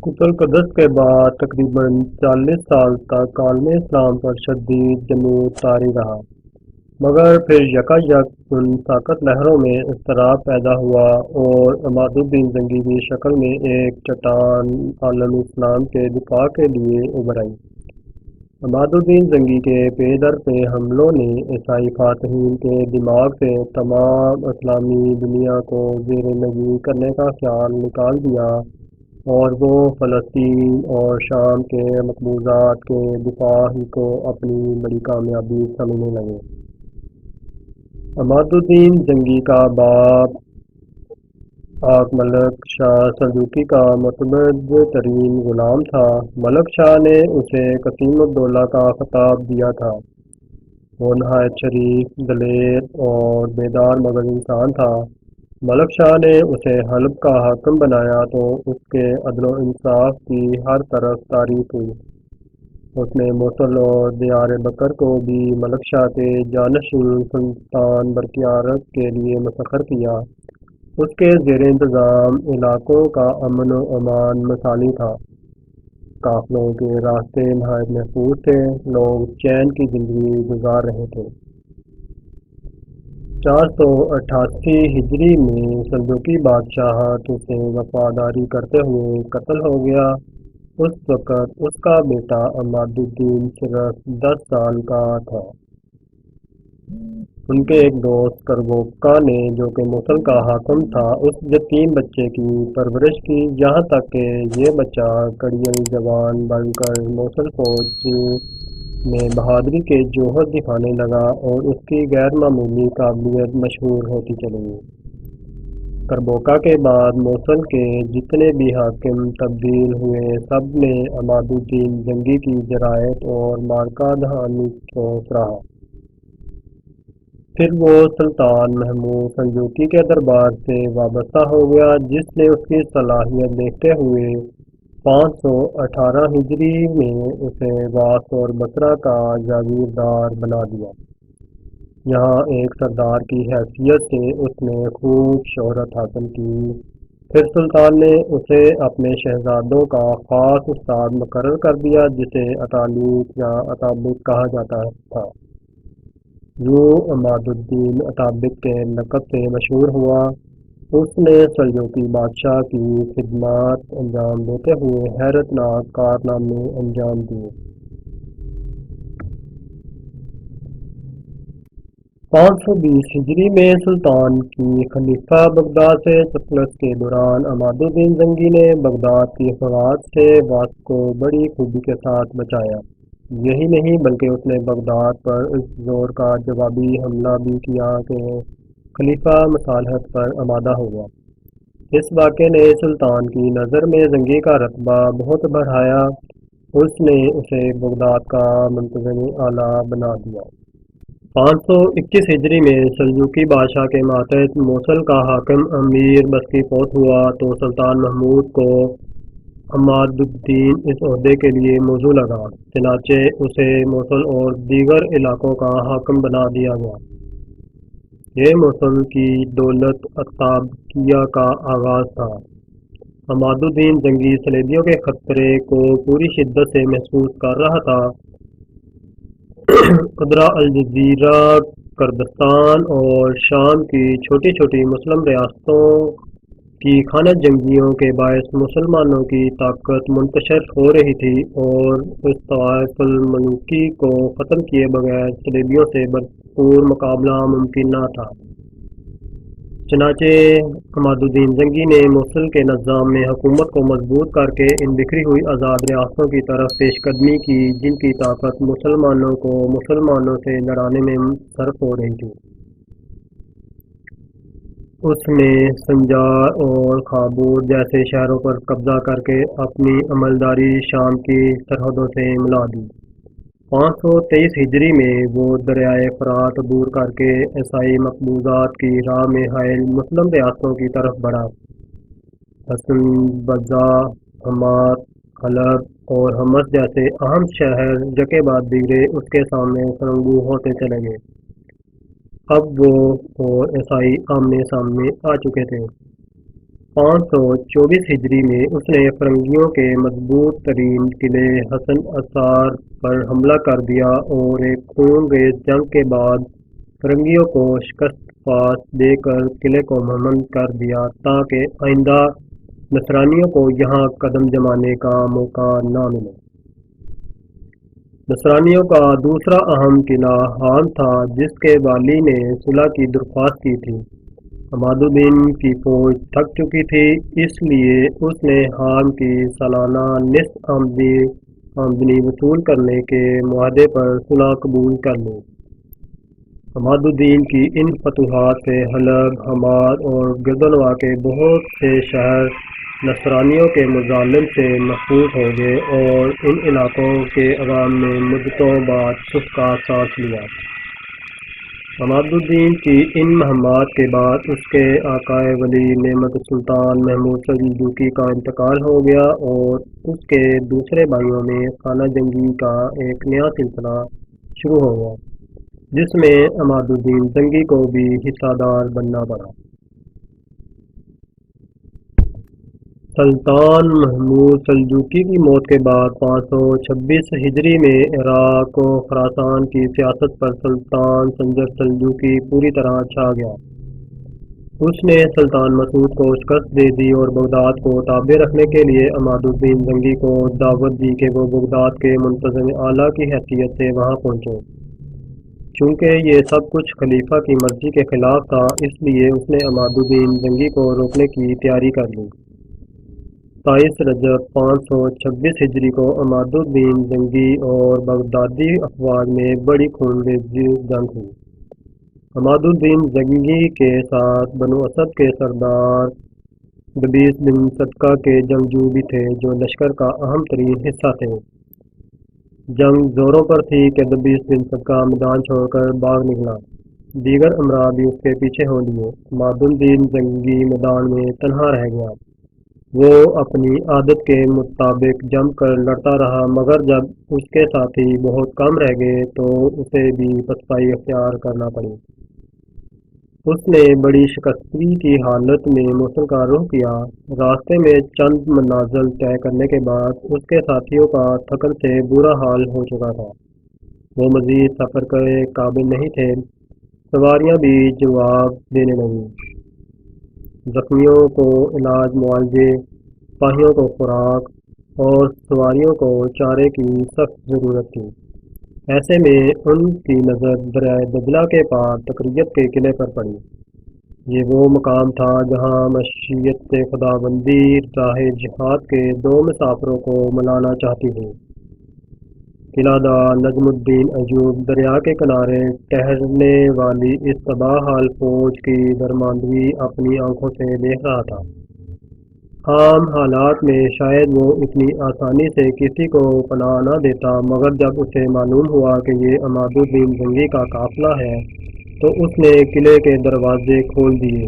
قتل قدس کے بعد تقریباً 40 سال تک عالم اسلام پر شدید جمود طاری رہا، مگر پھر یکایک ان طاقت لہروں میں اضطراب پیدا ہوا اور عماد الدین زنگی کی شکل میں ایک چٹان عالم اسلام کے دفاع کے لیے ابھر آئی۔ عماد الدین زنگی کے پے در پہ حملوں نے عیسائی فاتحین کے دماغ سے تمام اسلامی دنیا کو زیر نگی کرنے کا خیال نکال دیا اور وہ فلسطین اور شام کے مقبوضات کے دفاع ہی کو اپنی بڑی کامیابی سمجھنے لگے۔ عماد الدین زنگی کا باپ آق ملک شاہ سلجوقی کا معتمد ترین غلام تھا۔ ملک شاہ نے اسے قسیم الدولہ کا خطاب دیا تھا۔ وہ نہایت شریف، دلیر اور بیدار مگر انسان تھا۔ ملک شاہ نے اسے حلب کا حاکم بنایا تو اس کے عدل و انصاف کی ہر طرف تعریف ہوئی۔ اس نے موصل اور دیار بکر کو بھی ملک شاہ کے جانشین سلطان برقیارت کے لیے مسخر کیا۔ اس کے زیر انتظام علاقوں کا امن و امان مثالی تھا۔ قافلوں کے راستے نہایت محفوظ تھے، لوگ چین کی زندگی گزار رہے تھے۔ 488 ہجری میں سلجوقی بادشاہ اسے وفاداری کرتے ہوئے قتل ہو گیا۔ اس وقت اس کا بیٹا عماد الدین صرف 10 سال کا تھا۔ ان کے ایک دوست کربوکا نے، جو کہ موصل کا حاکم تھا، اس یتیم بچے کی پرورش کی، یہاں تک کہ یہ بچہ کڑیل جوان بن کر موصل فوج میں بہادری کے جوہر دکھانے لگا اور اس کی غیر معمولی قابلیت مشہور ہوتی چلی گئی۔ کربوکا کے بعد موصل کے جتنے بھی حاکم تبدیل ہوئے، سب نے عماد الدین زنگی کی جرأت اور مارکہ دہانی کو سراہا۔ پھر وہ سلطان محمود سلجوقی کے دربار سے وابستہ ہو گیا، جس نے اس کی صلاحیت دیکھتے ہوئے 518 ہجری میں اسے واس اور بصرہ کا جاگیردار بنا دیا۔ یہاں ایک سردار کی حیثیت سے اس نے خوب شہرت حاصل کی۔ پھر سلطان نے اسے اپنے شہزادوں کا خاص استاد مقرر کر دیا، جسے اطالق یا اطابق کہا جاتا تھا۔ یوں عماد الدین اطابق کے لقب سے مشہور ہوا۔ اس نے سلجوقی بادشاہ کی خدمات انجام دیتے ہوئے حیرت ناک کارنامے انجام دیے۔ 520 ہجری میں سلطان کی خلیفہ بغداد سے تسلط کے دوران عماد الدین زنگی نے بغداد کی افواج سے واس کو بڑی خوبی کے ساتھ بچایا۔ یہی نہیں بلکہ اس نے بغداد پر اس زور کا جوابی حملہ بھی کیا کہ خلیفہ مصالحت پر آمادہ ہو گیا۔ اس واقعے نے سلطان کی نظر میں زنگی کا رتبہ بہت بڑھایا۔ اس نے اسے بغداد کا منتظم اعلیٰ بنا دیا۔ 521 ہجری میں سلجوقی بادشاہ کے ماتحت موصل کا حاکم امیر بستی فوت ہوا تو سلطان محمود کو عماد الدین اس عہدے کے لیے موزوں لگا، چنانچہ اسے موصل اور دیگر علاقوں کا حاکم بنا دیا گیا۔ یہ موصل کی دولت اطابقیہ کا آغاز تھا۔ عماد الدین زنگی صلیبیوں کے خطرے کو پوری شدت سے محسوس کر رہا تھا۔ قدرہ الجزیرہ، کردستان اور شام کی چھوٹی چھوٹی مسلم ریاستوں کی خانہ جنگیوں کے باعث مسلمانوں کی طاقت منتشر ہو رہی تھی اور اس طوائف الملوکی کو ختم کیے بغیر صلیبیوں سے بھرپور مقابلہ ممکن نہ تھا۔ چنانچہ عماد الدین زنگی نے موصل کے نظام میں حکومت کو مضبوط کر کے ان بکھری ہوئی آزاد ریاستوں کی طرف پیش قدمی کی، جن کی طاقت مسلمانوں کو مسلمانوں سے لڑانے میں صرف ہو رہی تھی۔ اس نے سنجار اور خابور جیسے شہروں پر قبضہ کر کے اپنی عملداری شام کی سرحدوں سے ملا دی۔ 523 ہجری میں وہ دریائے فرات عبور کر کے عیسائی مقبوضات کی راہ میں حائل مسلم ریاستوں کی طرف بڑھا۔ حصن، بزہ، حمات، حلب اور حمص جیسے اہم شہر یکے بعد دیگرے اس کے سامنے سرنگوں ہوتے چلے گئے۔ اب وہ اور عیسائی آمنے سامنے آ چکے تھے۔ 524 ہجری میں اس نے فرنگیوں کے مضبوط ترین قلعے حسن اسار پر حملہ کر دیا اور ایک خون ریز جنگ کے بعد فرنگیوں کو شکست پاس دے کر قلعے کو منہدم کر دیا تاکہ آئندہ نصرانیوں کو یہاں قدم جمانے کا موقع نہ ملے۔ نصرانیوں کا دوسرا اہم قلعہ حام تھا جس کے والی نے صلح کی درخواست کی تھی۔ عماد الدین کی فوج تھک چکی تھی، اس لیے اس نے حام کی سالانہ نصف آمدنی وصول کرنے کے معاہدے پر صلح قبول کر لی۔ عماد الدین کی ان فتوحات سے حلب، حماد اور گردنوا کے بہت سے شہر نصرانیوں کے مظالم سے محفوظ ہو گئے اور ان علاقوں کے عوام نے مدتوں بعد سکھ کا سانس لیا۔ عماد الدین کی ان مہمات کے بعد اس کے آقائے ولی نعمت السلطان محمود سلجوقی کا انتقال ہو گیا اور اس کے دوسرے بھائیوں میں خانہ جنگی کا ایک نیا سلسلہ شروع ہو گیا جس میں عماد الدین زنگی کو بھی حصہ دار بننا پڑا۔ سلطان محمود سلجوقی کی موت کے بعد 526 ہجری میں عراق و خراسان کی سیاست پر سلطان سنجر سلجوقی پوری طرح چھا گیا۔ اس نے سلطان مسعود کو شکست دے دی اور بغداد کو تابع رکھنے کے لیے عماد الدین زنگی کو دعوت دی کہ وہ بغداد کے منتظم اعلیٰ کی حیثیت سے وہاں پہنچے۔ چونکہ یہ سب کچھ خلیفہ کی مرضی کے خلاف تھا، اس لیے اس نے عماد الدین زنگی کو روکنے کی تیاری کر لی۔ 27 رجب 526 ہجری کو عماد الدین زنگی اور بغدادی افواج میں بڑی خونریز جنگ ہوئی۔ عماد الدین زنگی کے ساتھ بنو اسد کے سردار دبیس بن صدقہ کے جنگجو بھی تھے جو لشکر کا اہم ترین حصہ تھے۔ جنگ زوروں پر تھی کہ دبیس بن صدقہ میدان چھوڑ کر بھاگ نکلا، دیگر امراء بھی اس کے پیچھے ہو لیے۔ عماد الدین زنگی میدان میں تنہا رہ گیا۔ وہ اپنی عادت کے مطابق جم کر لڑتا رہا، مگر جب اس کے ساتھی بہت کم رہ گئے تو اسے بھی پسپائی اختیار کرنا پڑی۔ اس نے بڑی شکستگی کی حالت میں موصل کا رخ کیا۔ راستے میں چند منازل طے کرنے کے بعد اس کے ساتھیوں کا تھکن سے برا حال ہو چکا تھا، وہ مزید سفر کے قابل نہیں تھے۔ سواریاں بھی جواب دینے لگیں، زخمیوں کو علاج معالجے، سپاہیوں کو خوراک اور سواریوں کو چارے کی سخت ضرورت تھی۔ ایسے میں ان کی نظر دریائے دجلہ کے پار تقریت کے قلعے پر پڑی۔ یہ وہ مقام تھا جہاں مشیت خداوندی راہ جہاد کے دو مسافروں کو ملانا چاہتی تھی۔ قلعہ دار نجم الدین ایوب دریا کے کنارے ٹہرنے والی اس تباہ حال فوج کی درماندگی اپنی آنکھوں سے دیکھ رہا تھا۔ عام حالات میں شاید وہ اتنی آسانی سے کسی کو پناہ نہ دیتا، مگر جب اسے معلوم ہوا کہ یہ عماد الدین زنگی کا قافلہ ہے تو اس نے قلعے کے دروازے کھول دیے۔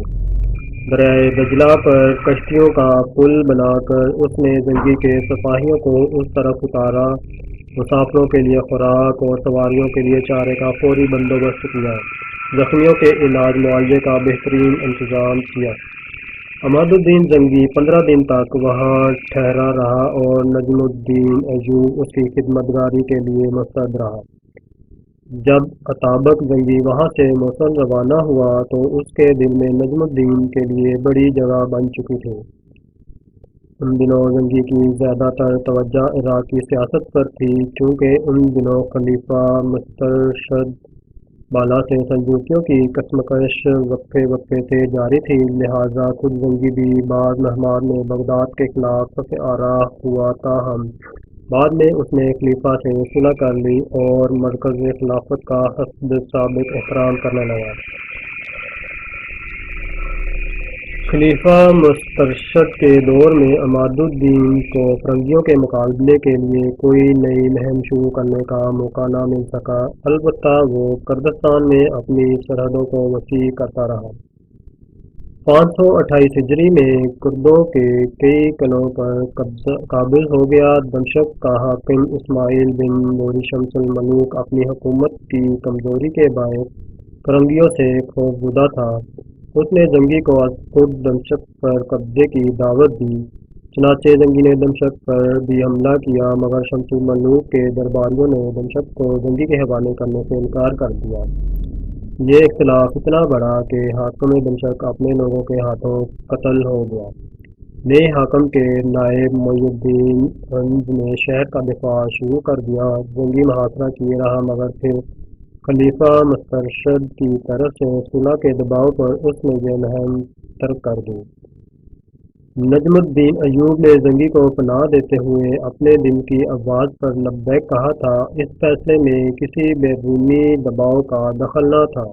دریائے دجلہ پر کشتیوں کا پل بنا کر اس نے زنگی کے سپاہیوں کو اس طرف اتارا، مسافروں کے لیے خوراک اور سواریوں کے لیے چارے کا فوری بندوبست کیا، زخمیوں کے علاج معالجے کا بہترین انتظام کیا۔ عماد الدین زنگی 15 دن تک وہاں ٹھہرا رہا اور نجم الدین ایوب اس کی خدمتگاری کے لیے مستعد رہا۔ جب اطابق زنگی وہاں سے موصل روانہ ہوا تو اس کے دل میں نجم الدین کے لیے بڑی جگہ بن چکی تھی۔ ان دنوں زنگی کی زیادہ تر توجہ عراق کی سیاست پر تھی، چونکہ ان دنوں خلیفہ مسترشد بالا سے سلجوقیوں کی کشمکش وقفے وقفے سے جاری تھی، لہذا خود زنگی بھی بعض مہمات میں بغداد کے خلاف صف آرا ہوا، تاہم بعد میں اس نے خلیفہ سے صلح کر لی اور مرکز خلافت کا حسب سابق احترام کرنے لگا۔ خلیفہ مسترشد کے دور میں عماد الدین کو فرنگیوں کے مقابلے کے لیے کوئی نئی مہم شروع کرنے کا موقع نہ مل سکا، البتہ وہ کردستان میں اپنی سرحدوں کو وسیع کرتا رہا۔ 528 ہجری میں کردوں کے کئی قلعوں پر قابض ہو گیا۔ دمشق کا حاکم اسماعیل بن نوری شمس الملوک اپنی حکومت کی کمزوری کے باعث فرنگیوں سے خوفزدہ تھا۔ اس نے زنگی کو از خود دمشق پر قبضے کی دعوت دی، چنانچہ زنگی نے دمشق پر بھی حملہ کیا، مگر شمس الملوک کے درباریوں نے دمشق کو زنگی کے حوالے کرنے سے انکار کر دیا۔ یہ اختلاف اتنا بڑھا کہ حاکم دمشق اپنے لوگوں کے ہاتھوں قتل ہو گیا۔ نئے حاکم کے نائب معی الدین حمز نے شہر کا دفاع شروع کر دیا۔ زنگی محاصرہ کیے رہا، مگر پھر خلیفہ مسترشد کی طرف سے صلح کے دباؤ پر اس نے یہ مہم ترک کر دی۔ نجم الدین ایوب نے زنگی کو پناہ دیتے ہوئے اپنے دل کی آواز پر لبیک کہا تھا۔ اس فیصلے میں کسی بیرونی دباؤ کا دخل نہ تھا،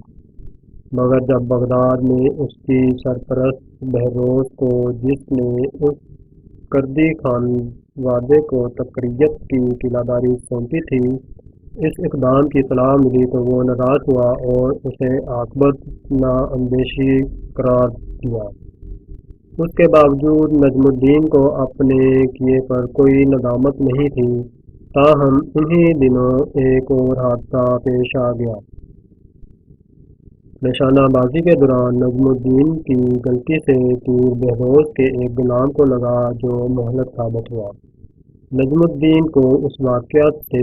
مگر جب بغداد میں اس کی سرپرست بہروز کو، جس نے اس کردی خانوادے کو تکریت کی قلعہ داری سونپی تھی، اس اقدام کی اطلاع ملی تو وہ ناراض ہوا اور اسے عاقبت نااندیشی قرار دیا۔ اس کے باوجود نجم الدین کو اپنے کیے پر کوئی ندامت نہیں تھی۔ تاہم انہی دنوں ایک اور حادثہ پیش آ گیا۔ نشانہ بازی کے دوران نجم الدین کی غلطی سے تیر بہروز کے ایک غلام کو لگا، جو مہلک ثابت ہوا۔ نجم الدین کو اس واقعہ سے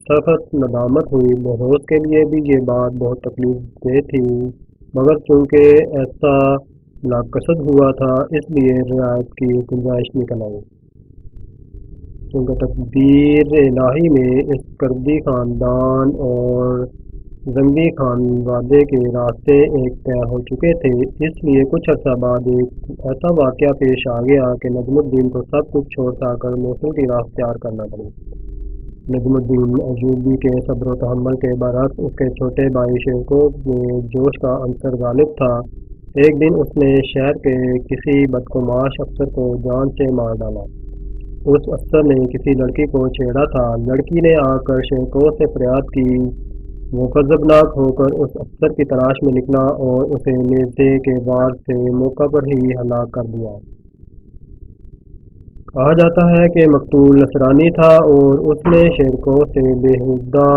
سخت ندامت ہوئی۔ بہروز کے لیے بھی یہ بات بہت تکلیف دہ تھی، مگر چونکہ ایسا لاقصد ہوا تھا، اس لیے رعایت کی گنجائش نکل آئی۔ چونکہ تقدیر الہی میں اس کردی خاندان اور زنگی خانوادے کے راستے ایک طے ہو چکے تھے، اس لیے کچھ عرصہ بعد ایک ایسا واقعہ پیش آ گیا کہ نجم الدین کو سب کچھ چھوڑ چھاڑ کر موصل کی راہ اختیار کرنا پڑی۔ نجم الدین ایوبی کے صبر و تحمل کے برعکس اس کے چھوٹے بھائی شیرکو میں جوش کا عنصر غالب تھا۔ ایک دن اس نے شہر کے کسی بدگماش افسر کو جان سے مار ڈالا۔ اس افسر نے کسی لڑکی کو چھیڑا تھا۔ لڑکی نے آ کر شیرکو سے فریاد کی۔ وہ غضبناک ہو کر اس افسر کی تلاش میں نکلا اور اسے نیزے کے وار سے موقع پر ہی ہلاک کر دیا۔ کہا جاتا ہے کہ مقتول نصرانی تھا اور اس نے شیرکو سے بیہودہ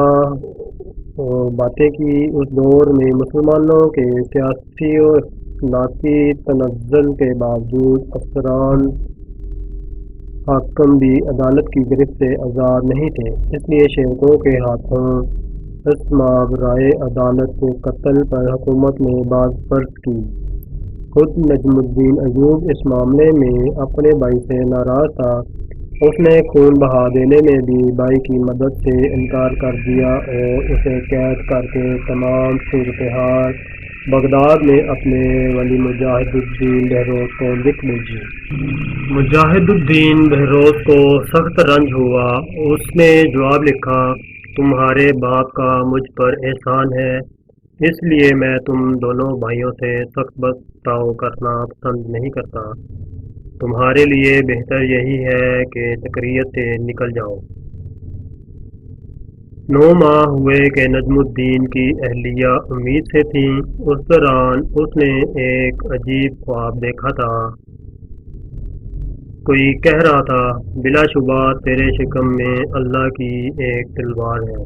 باتیں کی۔ اس دور میں مسلمانوں کے سیاسی و اخلاقی تنزل کے باوجود افسران حاکم بھی عدالت کی گرفت سے آزاد نہیں تھے، اس لیے شیرکو کے ہاتھوں اسباب رائے عدالت کے قتل پر حکومت نے باز پرس کی۔ خود نجم الدین ایوب اس معاملے میں اپنے بھائی سے ناراض تھا۔ اس نے خون بہا دینے میں بھی بھائی کی مدد سے انکار کر دیا اور اسے قید کر کے تمام صورتحال بغداد میں اپنے ولی مجاہد الدین بہروز کو لکھ بھیجی۔ مجاہد الدین بہروز کو سخت رنج ہوا۔ اس نے جواب لکھا، تمہارے باپ کا مجھ پر احسان ہے، اس لیے میں تم دونوں بھائیوں سے سخت برتاؤ کرنا پسند نہیں کرتا۔ تمہارے لیے بہتر یہی ہے کہ تکریت سے نکل جاؤ۔ 9 ماہ ہوئے کہ نجم الدین کی اہلیہ امید سے تھیں۔ اس دوران اس نے ایک عجیب خواب دیکھا تھا۔ کوئی کہہ رہا تھا، بلا شبہ تیرے شکم میں اللہ کی ایک تلوار ہے۔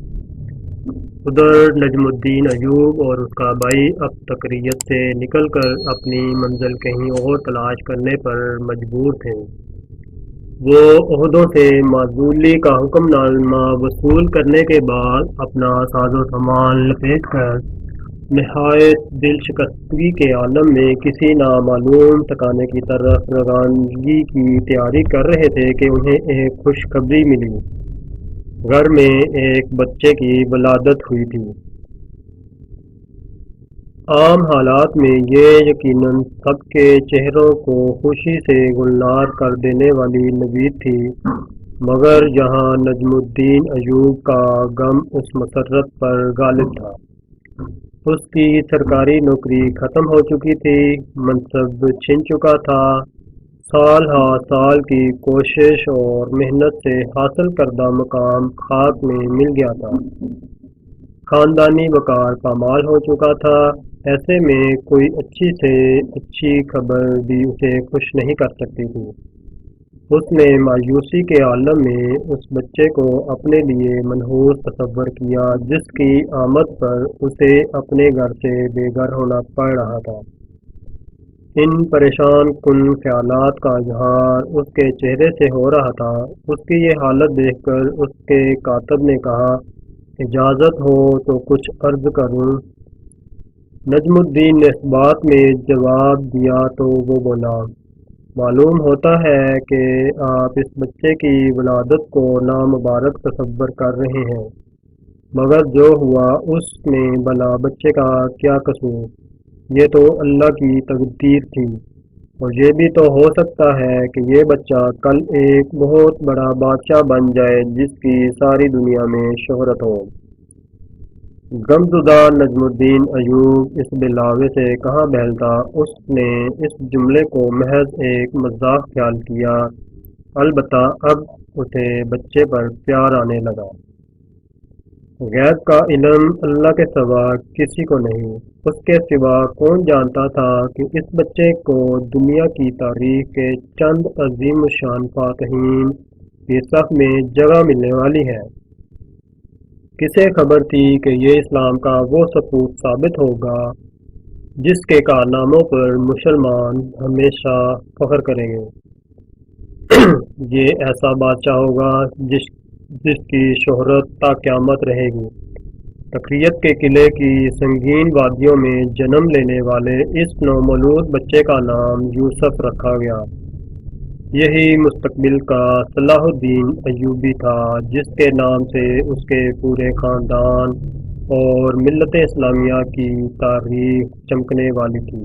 ادھر نجم الدین ایوب اور اس کا بھائی اب تکریت سے نکل کر اپنی منزل کہیں اور تلاش کرنے پر مجبور تھے۔ وہ عہدوں سے معزولی کا حکم نامہ وصول کرنے کے بعد اپنا ساز و سامان لپیٹ کر نہایت دل شکستگی کے عالم میں کسی نامعلوم ٹھکانے کی طرف روانگی کی تیاری کر رہے تھے کہ انہیں ایک خوشخبری ملی۔ گھر میں ایک بچے کی ولادت ہوئی تھی۔ عام حالات میں یہ یقیناً سب کے چہروں کو خوشی سے گلنار کر دینے والی نوید تھی، مگر یہاں نجم الدین ایوب کا غم اس مسرت پر غالب تھا۔ اس کی سرکاری نوکری ختم ہو چکی تھی، منصب چھن چکا تھا، سال ہا سال کی کوشش اور محنت سے حاصل کردہ مقام خاک میں مل گیا تھا، خاندانی وقار پامال ہو چکا تھا۔ ایسے میں کوئی اچھی سے اچھی خبر بھی اسے خوش نہیں کر سکتی تھی۔ اس نے مایوسی کے عالم میں اس بچے کو اپنے لیے منحوس تصور کیا جس کی آمد پر اسے اپنے گھر سے بے گھر ہونا پڑ رہا تھا۔ ان پریشان کن خیالات کا اظہار اس کے چہرے سے ہو رہا تھا۔ اس کی یہ حالت دیکھ کر اس کے کاتب نے کہا، اجازت ہو تو کچھ عرض کروں۔ نجم الدین نے اس بات میں جواب دیا تو وہ بولا، معلوم ہوتا ہے کہ آپ اس بچے کی ولادت کو نامبارک تصور کر رہے ہیں، مگر جو ہوا اس میں بھلا بچے کا کیا قصور؟ یہ تو اللہ کی تقدیر تھی، اور یہ بھی تو ہو سکتا ہے کہ یہ بچہ کل ایک بہت بڑا بادشاہ بن جائے جس کی ساری دنیا میں شہرت ہو۔ غمزدہ نجم الدین ایوب اس بلاوے سے کہاں بہلتا، اس نے اس جملے کو محض ایک مزاح خیال کیا، البتہ اب اسے بچے پر پیار آنے لگا۔ غیب کا علم اللہ کے سوا کسی کو نہیں، اس کے سوا کون جانتا تھا کہ اس بچے کو دنیا کی تاریخ کے چند عظیم الشان فاتحین کی صف میں جگہ ملنے والی ہے؟ کسے خبر تھی کہ یہ اسلام کا وہ سپوت ثابت ہوگا جس کے کارناموں پر مسلمان ہمیشہ فخر کریں گے؟ یہ ایسا بادشاہ ہوگا جس کی شہرت تا قیامت رہے گی۔ تقریت کے قلعے کی سنگین وادیوں میں جنم لینے والے اس نومولود بچے کا نام یوسف رکھا گیا۔ یہی مستقبل کا صلاح الدین ایوبی تھا، جس کے نام سے اس کے پورے خاندان اور ملت اسلامیہ کی تاریخ چمکنے والی تھی۔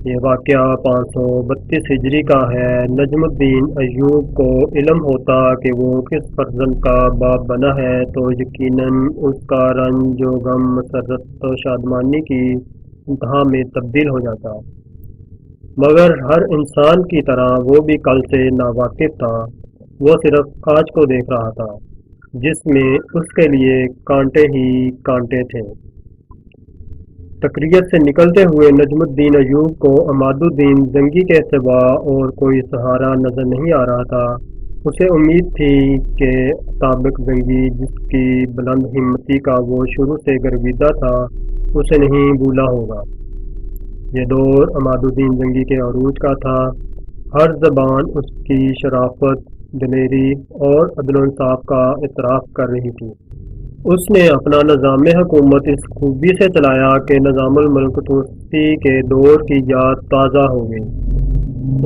یہ واقعہ 532 ہجری کا ہے۔ نجم الدین ایوب کو علم ہوتا کہ وہ کس فرزند کا باپ بنا ہے تو یقیناً اس کا رنج و غم مسرت و شادمانی کی انتہا میں تبدیل ہو جاتا، مگر ہر انسان کی طرح وہ بھی کل سے ناواقف تھا۔ وہ صرف آج کو دیکھ رہا تھا جس میں اس کے لیے کانٹے ہی کانٹے تھے۔ تقریت سے نکلتے ہوئے نجم الدین ایوب کو عماد الدین زنگی کے سوا اور کوئی سہارا نظر نہیں آ رہا تھا۔ اسے امید تھی کہ سابق زنگی، جس کی بلند ہمتی کا وہ شروع سے گرویدہ تھا، اسے نہیں بھولا ہوگا۔ یہ دور عماد الدین زنگی کے عروج کا تھا۔ ہر زبان اس کی شرافت، دلیری اور عدل و انصاف کا اعتراف کر رہی تھی۔ اس نے اپنا نظام حکومت اس خوبی سے چلایا کہ نظام الملک توسیع کے دور کی یاد تازہ ہو گئی۔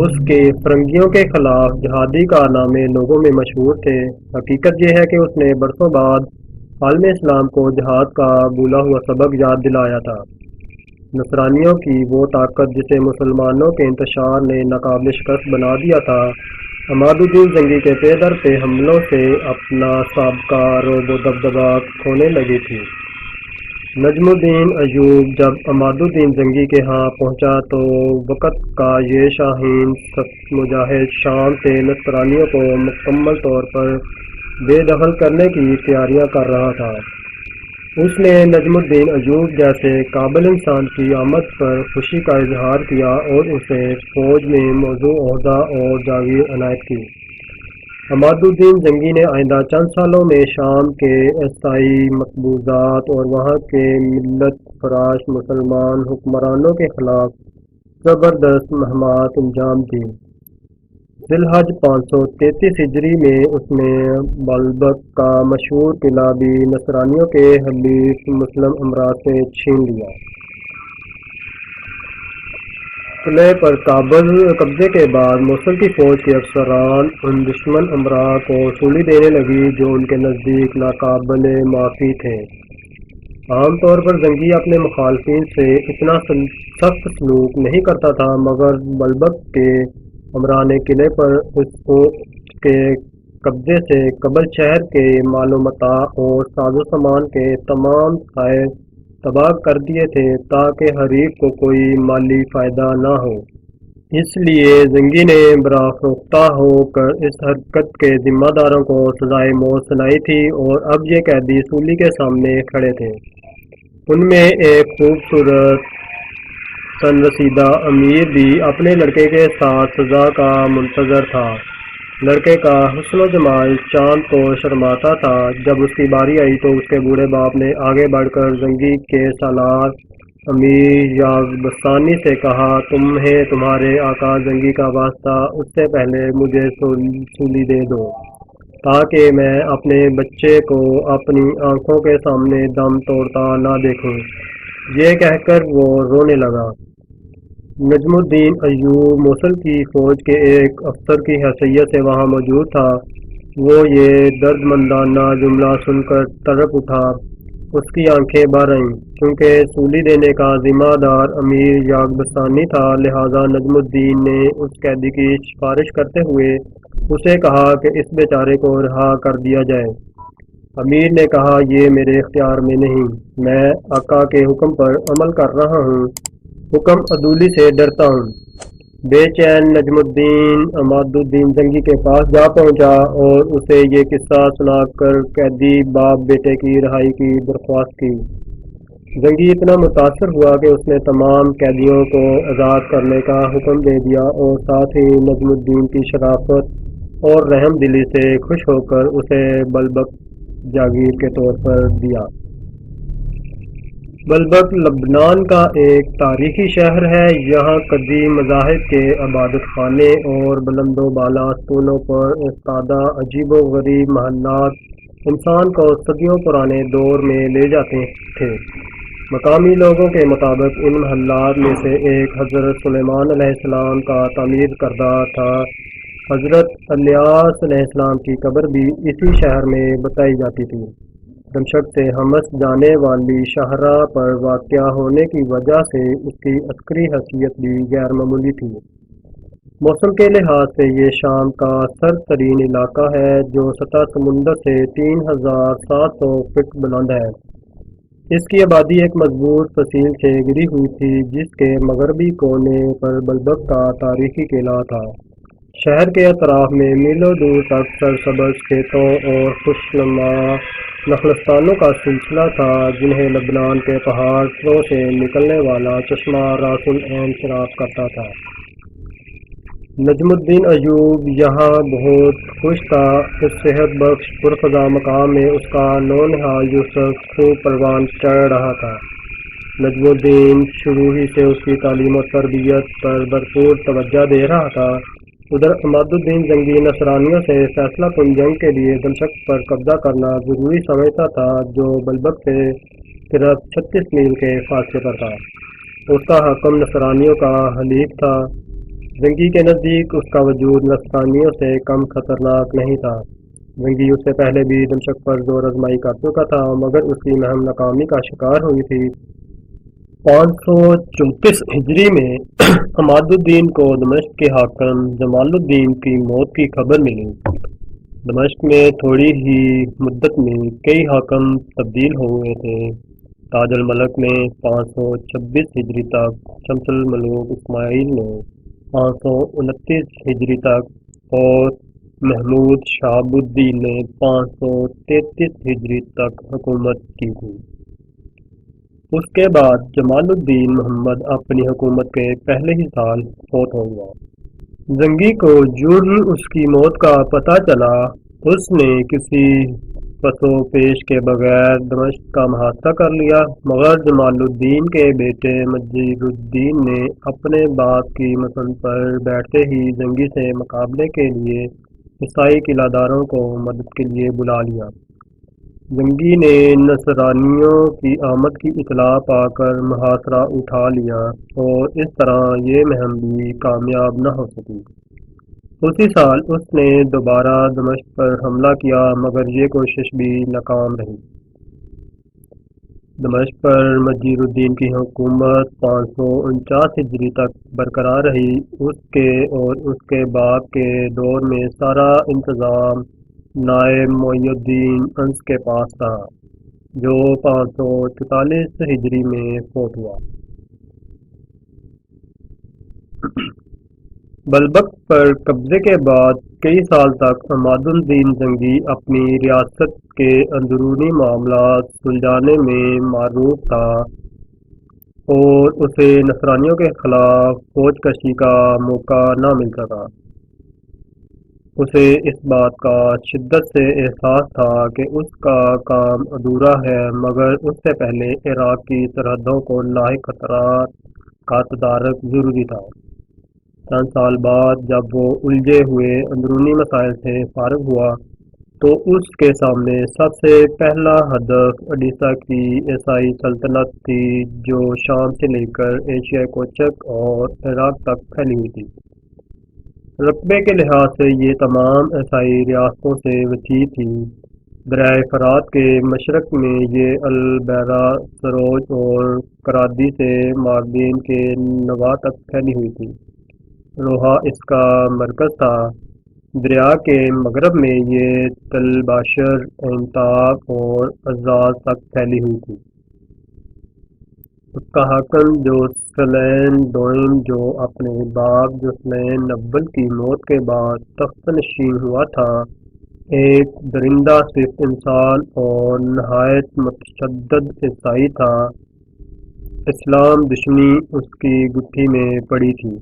اس کے فرنگیوں کے خلاف جہادی کارنامے لوگوں میں مشہور تھے۔ حقیقت یہ ہے کہ اس نے برسوں بعد عالم اسلام کو جہاد کا بھولا ہوا سبق یاد دلایا تھا۔ نصرانیوں کی وہ طاقت جسے مسلمانوں کے انتشار نے ناقابل شکست بنا دیا تھا، عماد الدین زنگی کے پے در پہ حملوں سے اپنا سابقہ رعب و دبدبہ کھونے لگی تھی۔ نجم الدین ایوب جب عماد الدین زنگی کے ہاں پہنچا تو وقت کا یہ شاہین مجاہد شام سے نصرانیوں کو مکمل طور پر بے دخل کرنے کی تیاریاں کر رہا تھا۔ اس نے نجم الدین ایوب جیسے قابل انسان کی آمد پر خوشی کا اظہار کیا اور اسے فوج میں موضوع عہدہ اور جاگیر عنایت کی۔ عماد الدین زنگی نے آئندہ چند سالوں میں شام کے عیسائی مقبوضات اور وہاں کے ملت فراش مسلمان حکمرانوں کے خلاف زبردست مہمات انجام دی۔ ذی الحج 533 ہجری میں اس نے بلبک کا مشہور قلعہ بھی نصرانیوں کے حلیف مسلم امراء سے چھین لیا۔ قلعے پر قبضے کے بعد موصل کی فوج کے افسران ان دشمن امراء کو سولی دینے لگی جو ان کے نزدیک ناقابل معافی تھے۔ عام طور پر زنگی اپنے مخالفین سے اتنا سخت سلوک نہیں کرتا تھا، مگر بلبک کے امراء نے قلعے پر اس کے قبضے سے قبل شہر کے مال و متاع اور ساز و سامان کے تمام ذخائر تباہ کر دیے تھے تاکہ حریف کو کوئی مالی فائدہ نہ ہو۔ اس لیے زنگی نے برافروختہ ہو کر اس حرکت کے ذمہ داروں کو سزائے موت سنائی تھی، اور اب یہ قیدی سولی کے سامنے کھڑے تھے۔ ان میں ایک خوبصورت سن رسیدہ امیر بھی اپنے لڑکے کے ساتھ سزا کا منتظر تھا۔ لڑکے کا حسن و جمال چاند کو شرماتا تھا۔ جب اس کی باری آئی تو اس کے بوڑھے باپ نے آگے بڑھ کر زنگی کے سالار امیر یاغبستانی سے کہا، تمہیں تمہارے آقا زنگی کا واسطہ، اس سے پہلے مجھے سولی دے دو تاکہ میں اپنے بچے کو اپنی آنکھوں کے سامنے دم توڑتا نہ دیکھوں۔ یہ کہہ کر وہ رونے لگا۔ نجم الدین ایوب موصل کی فوج کے ایک افسر کی حیثیت سے وہاں موجود تھا۔ وہ یہ دردمندانہ جملہ سن کر تڑپ اٹھا۔ اس کی آنکھیں بھر آئیں۔ چونکہ سولی دینے کا ذمہ دار امیر یاغبستانی تھا، لہذا نجم الدین نے اس قیدی کی سفارش کرتے ہوئے اسے کہا کہ اس بیچارے کو رہا کر دیا جائے۔ امیر نے کہا، یہ میرے اختیار میں نہیں، میں آقا کے حکم پر عمل کر رہا ہوں، حکم عدولی سے ڈرتا ہوں۔ بے چین نجم الدین عماد الدین زنگی کے پاس جا پہنچا اور اسے یہ قصہ سنا کر قیدی باپ بیٹے کی رہائی کی درخواست کی۔ زنگی اتنا متاثر ہوا کہ اس نے تمام قیدیوں کو آزاد کرنے کا حکم دے دیا اور ساتھ ہی نجم الدین کی شرافت اور رحم دلی سے خوش ہو کر اسے بلبک جاگیر کے طور پر دیا۔ بلبک لبنان کا ایک تاریخی شہر ہے۔ یہاں قدیم مذاہب کے عبادت خانے اور بلند و بالا ستونوں پر ایستادہ عجیب و غریب محلات انسان کو صدیوں پرانے دور میں لے جاتے تھے۔ مقامی لوگوں کے مطابق ان محلات میں سے ایک حضرت سلیمان علیہ السلام کا تعمیر کردہ تھا۔ حضرت الیاس علیہ السلام کی قبر بھی اسی شہر میں بتائی جاتی تھی۔ دمشق سے حمص جانے والی شاہراہ پر واقع ہونے کی وجہ سے اس کی عسکری حیثیت بھی غیر معمولی تھی۔ موسم کے لحاظ سے یہ شام کا سرد ترین علاقہ ہے جو سطح سمندر سے 3700 فٹ بلند ہے۔ اس کی آبادی ایک مضبوط فصیل سے گری ہوئی تھی جس کے مغربی کونے پر بلبک کا تاریخی قلعہ تھا۔ شہر کے اطراف میں میلوں دور تک سرسبز کھیتوں اور خوشنما نخلستانوں کا سلسلہ تھا جنہیں لبنان کے پہاڑوں سے نکلنے والا چشمہ راس العین سیراب کرتا تھا۔ نجم الدین ایوب یہاں بہت خوش تھا۔ اس صحت بخش پرفضا مقام میں اس کا نونہال یوسف خوب پروان چڑھ رہا تھا۔ نجم الدین شروع ہی سے اس کی تعلیم و تربیت پر بھرپور توجہ دے رہا تھا۔ ادھر عماد الدین زنگی نصرانیوں سے فیصلہ کن جنگ کے لیے دمشق پر قبضہ کرنا ضروری سمجھتا تھا جو بلبک سے صرف 36 میل کے فاصلے پر تھا۔ اس کا حکم نصرانیوں کا حلیف تھا۔ زنگی کے نزدیک اس کا وجود نصرانیوں سے کم خطرناک نہیں تھا۔ زنگی اس سے پہلے بھی دمشق پر زور آزمائی کر چکا تھا مگر اس کی مہم ناکامی کا شکار ہوئی تھی۔ 534 ہجری میں عماد الدین کو دمشق کے حاکم جمال الدین کی موت کی خبر ملی۔ دمشق میں تھوڑی ہی مدت میں کئی حاکم تبدیل ہوئے تھے۔ تاج الملک نے 526 ہجری تک، شمس الملوک اسماعیل نے 529 ہجری تک اور محمود شہاب الدین نے 533 ہجری تک حکومت کی تھی۔ اس کے بعد جمال الدین محمد اپنی حکومت کے پہلے ہی سال فوت ہو گیا۔ زنگی کو جو ہی اس کی موت کا پتہ چلا اس نے کسی پس و پیش کے بغیر دمشق کا محاصرہ کر لیا، مگر جمال الدین کے بیٹے مجید الدین نے اپنے باپ کی مسند پر بیٹھتے ہی زنگی سے مقابلے کے لیے عیسائی قلعہ داروں کو مدد کے لیے بلا لیا۔ زنگی نے نصرانیوں کی آمد کی اطلاع پا کر محاصرہ اٹھا لیا اور اس طرح یہ مہم بھی کامیاب نہ ہو سکی۔ اسی سال اس نے دوبارہ دمشق پر حملہ کیا مگر یہ کوشش بھی ناکام رہی۔ دمشق پر مجید الدین کی حکومت 549 ہجری تک برقرار رہی۔ اس کے اور اس کے باپ کے دور میں سارا انتظام نائب معی الدین انس کے پاس تھا جو 544 ہجری میں فوت ہوا۔ بلبک پر قبضے کے بعد کئی سال تک عماد الدین زنگی اپنی ریاست کے اندرونی معاملات سلجھانے میں معروف تھا اور اسے نصرانیوں کے خلاف فوج کشی کا موقع نہ ملتا تھا۔ اسے اس بات کا شدت سے احساس تھا کہ اس کا کام ادھورا ہے، مگر اس سے پہلے عراق کی سرحدوں کو لاحق خطرات کا تدارک ضروری تھا۔ چند سال بعد جب وہ الجھے ہوئے اندرونی مسائل سے فارغ ہوا تو اس کے سامنے سب سے پہلا ہدف اڈیسا کی عیسائی سلطنت تھی، جو شام سے لے کر ایشیا کوچک اور عراق تک پھیلی ہوئی تھی۔ رقبے کے لحاظ سے یہ تمام عیسائی ریاستوں سے وسیع تھی۔ دریائے فرات کے مشرق میں یہ البحرہ سروج اور کرادی سے ماردین کے نواح تک پھیلی ہوئی تھی۔ روہا اس کا مرکز تھا۔ دریا کے مغرب میں یہ تلباشر، عینتاب اور عزاز تک پھیلی ہوئی تھی۔ اس کا حاکم جوسلین دوئم، جو اپنے باپ جوسلین اول کی موت کے بعد تخت نشین ہوا تھا، ایک درندہ صفت انسان اور نہایت متشدد عیسائی تھا۔ اسلام دشمنی اس کی گٹھی میں پڑی تھی۔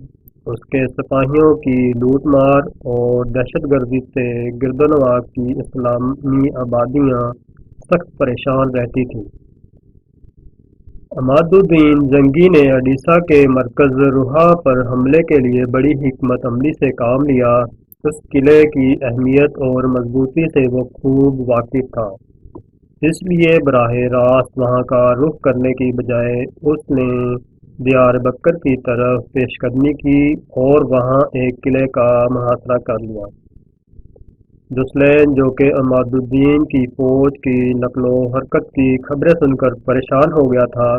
اس کے سپاہیوں کی لوٹ مار اور دہشت گردی سے گرد و نواح کی اسلامی آبادیاں سخت پریشان رہتی تھیں۔ عماد الدین جنگی نے اڈیسا کے مرکز روہا پر حملے کے لیے بڑی حکمت عملی سے کام لیا۔ اس قلعے کی اہمیت اور مضبوطی سے وہ خوب واقف تھا، اس لیے براہ راست وہاں کا رخ کرنے کی بجائے اس نے دیار بکر کی طرف پیش قدمی کی اور وہاں ایک قلعے کا محاصرہ کر لیا۔ جوسلین، جو کہ عماد الدین کی فوج کی نقل و حرکت کی خبریں سن کر پریشان ہو گیا تھا،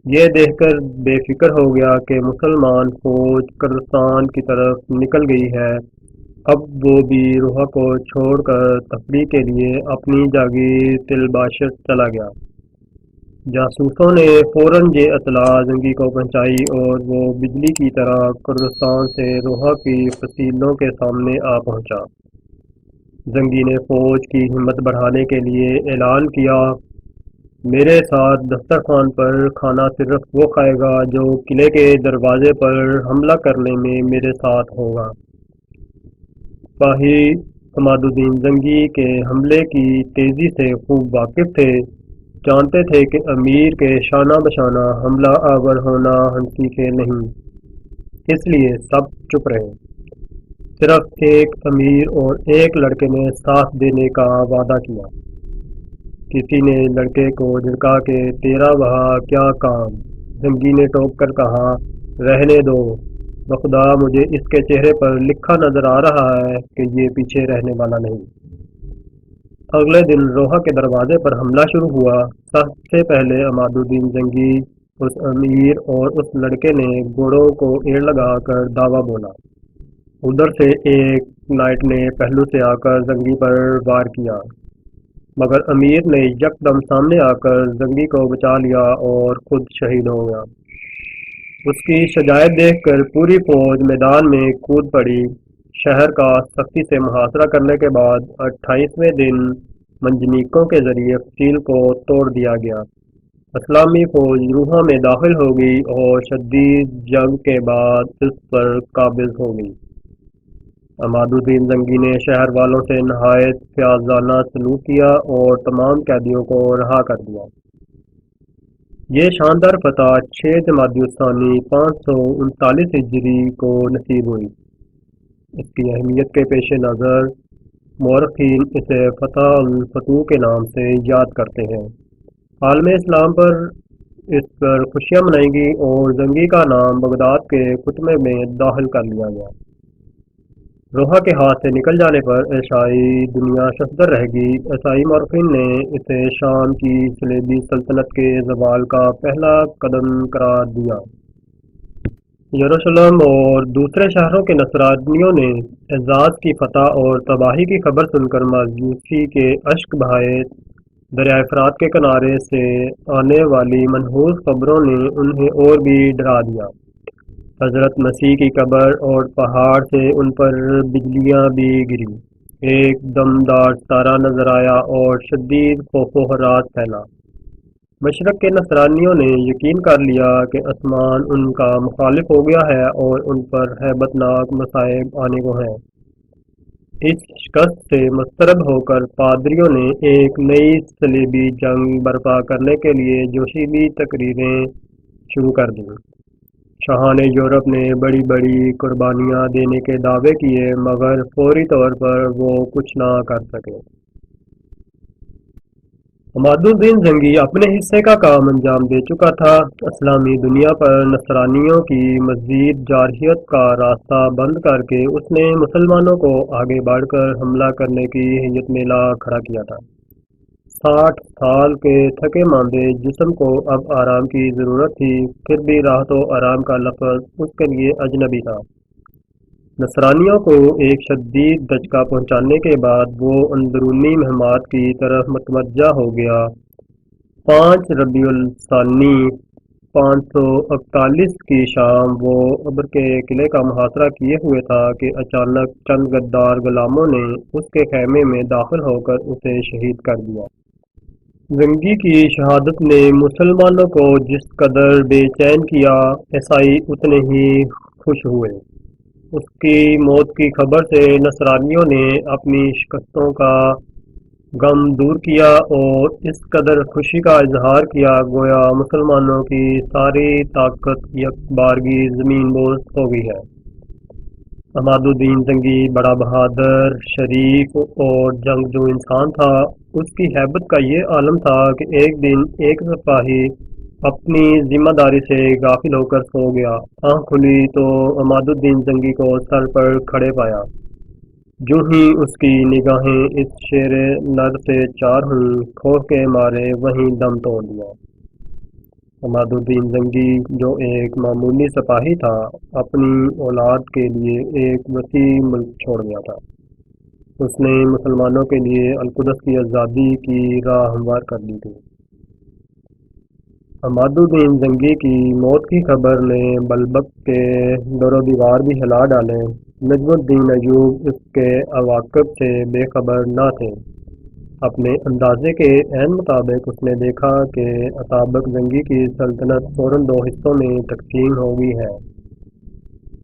یہ دیکھ کر بے فکر ہو گیا کہ مسلمان فوج کردستان کی طرف نکل گئی ہے۔ اب وہ بھی روہا کو چھوڑ کر تفریح کے لیے اپنی جاگیر تلباشر چلا گیا۔ جاسوسوں نے فوراً یہ اطلاع جنگی کو پہنچائی اور وہ بجلی کی طرح کردستان سے روہا کی فصیلوں کے سامنے آ پہنچا۔ جنگی نے فوج کی ہمت بڑھانے کے لیے اعلان کیا، میرے ساتھ دسترخوان پر کھانا صرف وہ کھائے گا جو قلعے کے دروازے پر حملہ کرنے میں میرے ساتھ ہوگا۔ سپاہی عماد الدین جنگی کے حملے کی تیزی سے خوب واقف تھے، جانتے تھے کہ امیر کے شانہ بشانہ حملہ آور ہونا ہنسی کھیل نہیں، اس لیے سب چپ رہے۔ صرف ایک امیر اور ایک لڑکے نے ساتھ دینے کا وعدہ کیا۔ کسی نے لڑکے کو جھڑکا کہ تیرا وہاں کیا کام؟ جنگی نے ٹوک کر کہا، رہنے دو، بخدا مجھے اس کے چہرے پر لکھا نظر آ رہا ہے کہ یہ پیچھے رہنے والا نہیں۔ اگلے دن روہا کے دروازے پر حملہ شروع ہوا۔ سب سے پہلے عماد الدین جنگی، اس امیر اور اس لڑکے نے گھوڑوں کو ایڑ لگا کر دعویٰ بولا۔ ادھر سے ایک نائٹ نے پہلو سے آ کر جنگی پر وار کیا، مگر امیر نے یکدم سامنے آ کر جنگی کو بچا لیا اور خود شہید ہو گیا۔ اس کی شجاعت دیکھ کر پوری فوج میدان میں کود پڑی۔ شہر کا سختی سے محاصرہ کرنے کے بعد 28ویں دن منجنیقوں کے ذریعے فصیل کو توڑ دیا گیا۔ اسلامی فوج روہا میں داخل ہو گئی اور شدید جنگ کے بعد اس پر قابض ہو گئی۔ عماد الدین جنگی نے شہر والوں سے نہایت فیاضانہ سلوک کیا اور تمام قیدیوں کو رہا کر دیا۔ یہ شاندار فتح 6 جمادی الثانی 539 ہجری کو نصیب ہوئی۔ اس کی اہمیت کے پیش نظر مورخین اسے فتح الفتوح کے نام سے یاد کرتے ہیں۔ عالم اسلام پر اس پر خوشیاں منائی گئی اور جنگی کا نام بغداد کے خطبے میں داخل کر لیا گیا۔ روہا کے ہاتھ سے نکل جانے پر عیسائی دنیا ششدر رہ گئی۔ عیسائی مورخین نے اسے شام کی صلیبی سلطنت کے زوال کا پہلا قدم قرار دیا۔ یروشلم اور دوسرے شہروں کے نصرانیوں نے حجاز کی فتح اور تباہی کی خبر سن کر مایوسی کے اشک بہائے۔ دریائے فرات کے کنارے سے آنے والی منحوس خبروں نے انہیں اور بھی ڈرا دیا۔ حضرت مسیح کی قبر اور پہاڑ سے ان پر بجلیاں بھی گری۔ ایک دمدار ستارہ نظر آیا اور شدید خوف و ہراس پھیلا۔ مشرق کے نصرانیوں نے یقین کر لیا کہ آسمان ان کا مخالف ہو گیا ہے اور ان پر ہیبت ناک مصائب آنے کو ہیں۔ اس شکست سے مضطرب ہوکر پادریوں نے ایک نئی صلیبی جنگ برپا کرنے کے لیے جوشیلی تقریریں شروع کر دیں۔ شاہان نے یورپ نے بڑی بڑی قربانیاں دینے کے دعوے کیے مگر فوری طور پر وہ کچھ نہ کر سکے۔ عماد الدین زنگی اپنے حصے کا کام انجام دے چکا تھا۔ اسلامی دنیا پر نصرانیوں کی مزید جارحیت کا راستہ بند کر کے اس نے مسلمانوں کو آگے بڑھ کر حملہ کرنے کی ہیئت میں لا کھڑا کیا تھا۔ 60 سال کے تھکے ماندے جسم کو اب آرام کی ضرورت تھی، پھر بھی راحت و آرام کا لفظ اس کے لیے اجنبی تھا۔ نصرانیوں کو ایک شدید دھچکا پہنچانے کے بعد وہ اندرونی مہمات کی طرف متوجہ ہو گیا۔ 5 ربیع الثانی 541 کی شام وہ ابر کے قلعے کا محاصرہ کیے ہوئے تھا کہ اچانک چند غدار غلاموں نے اس کے خیمے میں داخل ہو کر اسے شہید کر دیا۔ زنگی کی شہادت نے مسلمانوں کو جس قدر بے چین کیا، عیسائی اتنے ہی خوش ہوئے۔ اس کی موت کی خبر سے نصرانیوں نے اپنی شکستوں کا غم دور کیا اور اس قدر خوشی کا اظہار کیا گویا مسلمانوں کی ساری طاقت یک بارگی زمین بوس ہو گئی ہے۔ عماد الدین زنگی بڑا بہادر، شریف اور جنگجو انسان تھا۔ اس کی ہیبت کا یہ عالم تھا کہ ایک دن ایک سپاہی اپنی ذمہ داری سے غافل ہو کر سو گیا۔ آنکھ کھلی تو عماد الدین زنگی کو سر پر کھڑے پایا۔ جو ہی اس کی نگاہیں اس شیر نر سے چار ہوئیں، خوف کے مارے وہیں دم توڑ دیا۔ عماد الدین زنگی جو ایک معمولی سپاہی تھا، اپنی اولاد کے لیے ایک وسیع ملک چھوڑ گیا تھا۔ اس نے مسلمانوں کے لیے القدس کی آزادی کی راہ ہموار کر دی تھی۔ عماد الدین زنگی کی موت کی خبر نے بلبک کے در و دیوار بھی ہلا ڈالے۔ نجم الدین ایوب اس کے عواقب سے بے خبر نہ تھے۔ اپنے اندازے کے عین مطابق اس نے دیکھا کہ اطابق زنگی کی سلطنت فوراً 2 حصوں میں تقسیم ہو گئی ہے۔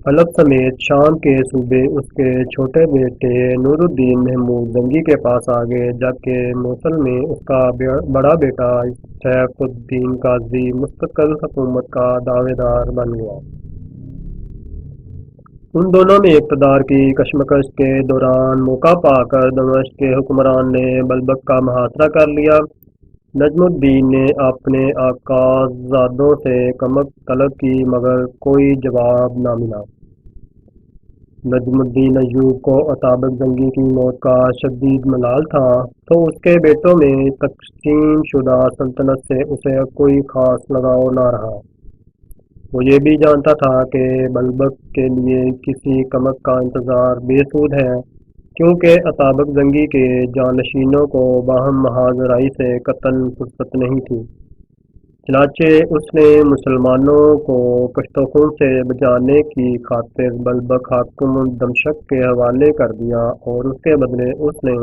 حلب سمیت شام کے صوبے اس کے چھوٹے بیٹے نور الدین محمود زنگی کے پاس آ گئے، جبکہ موصل میں اس کا بڑا بیٹا سیف الدین قاضی مستقل حکومت کا دعوے دار بن گیا۔ ان دونوں میں اقتدار کی کشمکش کے دوران موقع پا کر دمشق کے حکمران نے بلبک کا محاصرہ کر لیا۔ نجم الدین نے اپنے آقازادوں سے کمک طلب کی مگر کوئی جواب نہ ملا۔ نجم الدین ایوب کو اطابق زنگی کی موت کا شدید ملال تھا، تو اس کے بیٹوں میں تقسیم شدہ سلطنت سے اسے کوئی خاص لگاؤ نہ رہا۔ وہ یہ بھی جانتا تھا کہ بلبک کے لیے کسی کمک کا انتظار بے سود ہے، کیونکہ اطابق زنگی کے جانشینوں کو باہم محاذ رائی سے قطعاً فرصت نہیں تھی۔ چنانچہ اس نے مسلمانوں کو کشت و خون سے بچانے کی خاطر بلبک حاکم دمشق کے حوالے کر دیا اور اس کے بدلے اس نے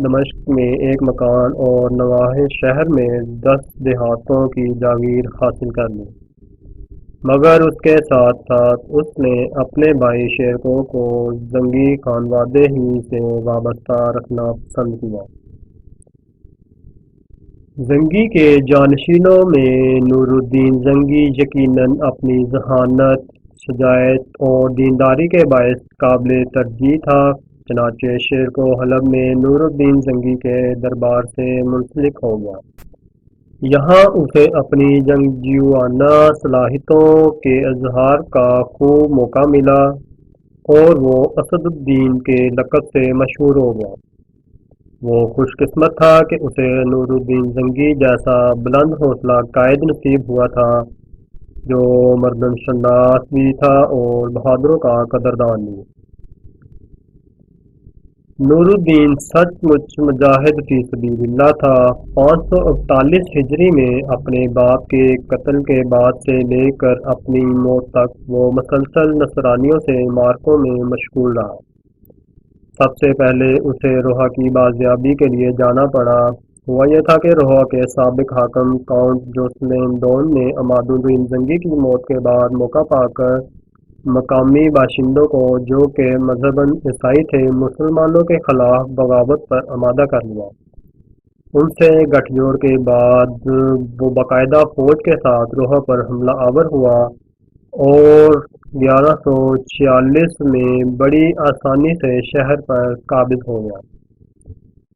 دمشق میں ایک مکان اور نواح شہر میں 10 دیہاتوں کی جاگیر حاصل کر لی۔ مگر اس کے ساتھ ساتھ اس نے اپنے بھائی شیرکو کو زنگی خانوادے ہی سے وابستہ رکھنا پسند کیا۔ زنگی کے جانشینوں میں نور الدین زنگی یقیناً اپنی ذہانت، شجاعت اور دینداری کے باعث قابل ترجیح تھا۔ چنانچہ شیرکو حلب میں نور الدین زنگی کے دربار سے منسلک ہو گیا۔ یہاں اسے اپنی جنگجوانہ صلاحیتوں کے اظہار کا خوب موقع ملا اور وہ اسد الدین کے لقب سے مشہور ہو گیا۔ وہ خوش قسمت تھا کہ اسے نور الدین زنگی جیسا بلند حوصلہ قائد نصیب ہوا تھا، جو مردم شناس بھی تھا اور بہادروں کا قدردان بھی۔ نور الدین سچ مچ مجاہد فی سبیل اللہ تھا۔ 548 ہجری میں اپنے باپ کے قتل کے بعد سے لے کر اپنی موت تک وہ مسلسل نصرانیوں سے معرکوں میں مشغول رہا۔ سب سے پہلے اسے روحا کی بازیابی کے لیے جانا پڑا۔ ہوا یہ تھا کہ روحا کے سابق حاکم کاؤنٹ جوسلین دون نے عماد الدین زنگی کی موت کے بعد موقع پا کر مقامی باشندوں کو جو کہ مذہباً عیسائی تھے مسلمانوں کے خلاف بغاوت پر آمادہ کر لیا۔ ان سے گٹھ جوڑ کے بعد وہ باقاعدہ فوج کے ساتھ روحا پر حملہ آور ہوا اور 1146 میں بڑی آسانی سے شہر پر قابض ہو گیا۔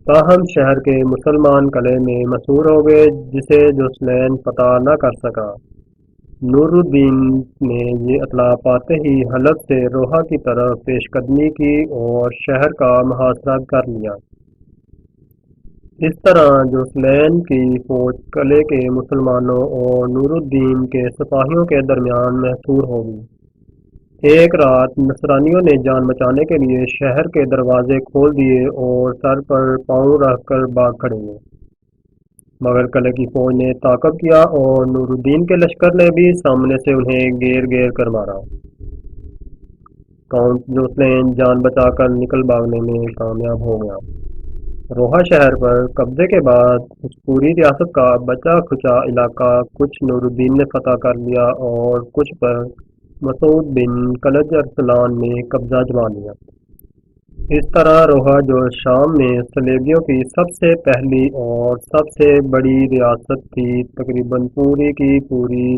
تاہم شہر کے مسلمان قلعے میں مسحور ہو گئے جسے جوسلین فتح نہ کر سکا۔ نور الدین نے یہ اطلاع پاتے ہی حلب سے روحا کی طرف پیش قدمی کی اور شہر کا محاصرہ کر لیا۔ اس طرح جوسلین کی فوج قلعے کے مسلمانوں اور نور الدین کے سپاہیوں کے درمیان محصور ہو گئی۔ ایک رات نصرانیوں نے جان بچانے کے لیے شہر کے دروازے کھول دیے اور سر پر پاؤں رکھ کر بھاگ کھڑے ہوئے، مگر قلعے کی فوج نے تعاقب کیا اور نور الدین کے لشکر نے بھی سامنے سے انہیں گھیر گھیر کر مارا۔ کاؤنٹ جوسلین جان بچا کر نکل بھاگنے میں کامیاب ہو گیا۔ روحا شہر پر قبضے کے بعد اس پوری ریاست کا بچا کھچا علاقہ کچھ نور الدین نے فتح کر لیا اور کچھ پر مسعود بن کلج ارسلان نے قبضہ جما لیا۔ اس طرح روحا جو شام میں صلیبیوں کی سب سے پہلی اور سب سے بڑی ریاست تھی تقریباً پوری کی پوری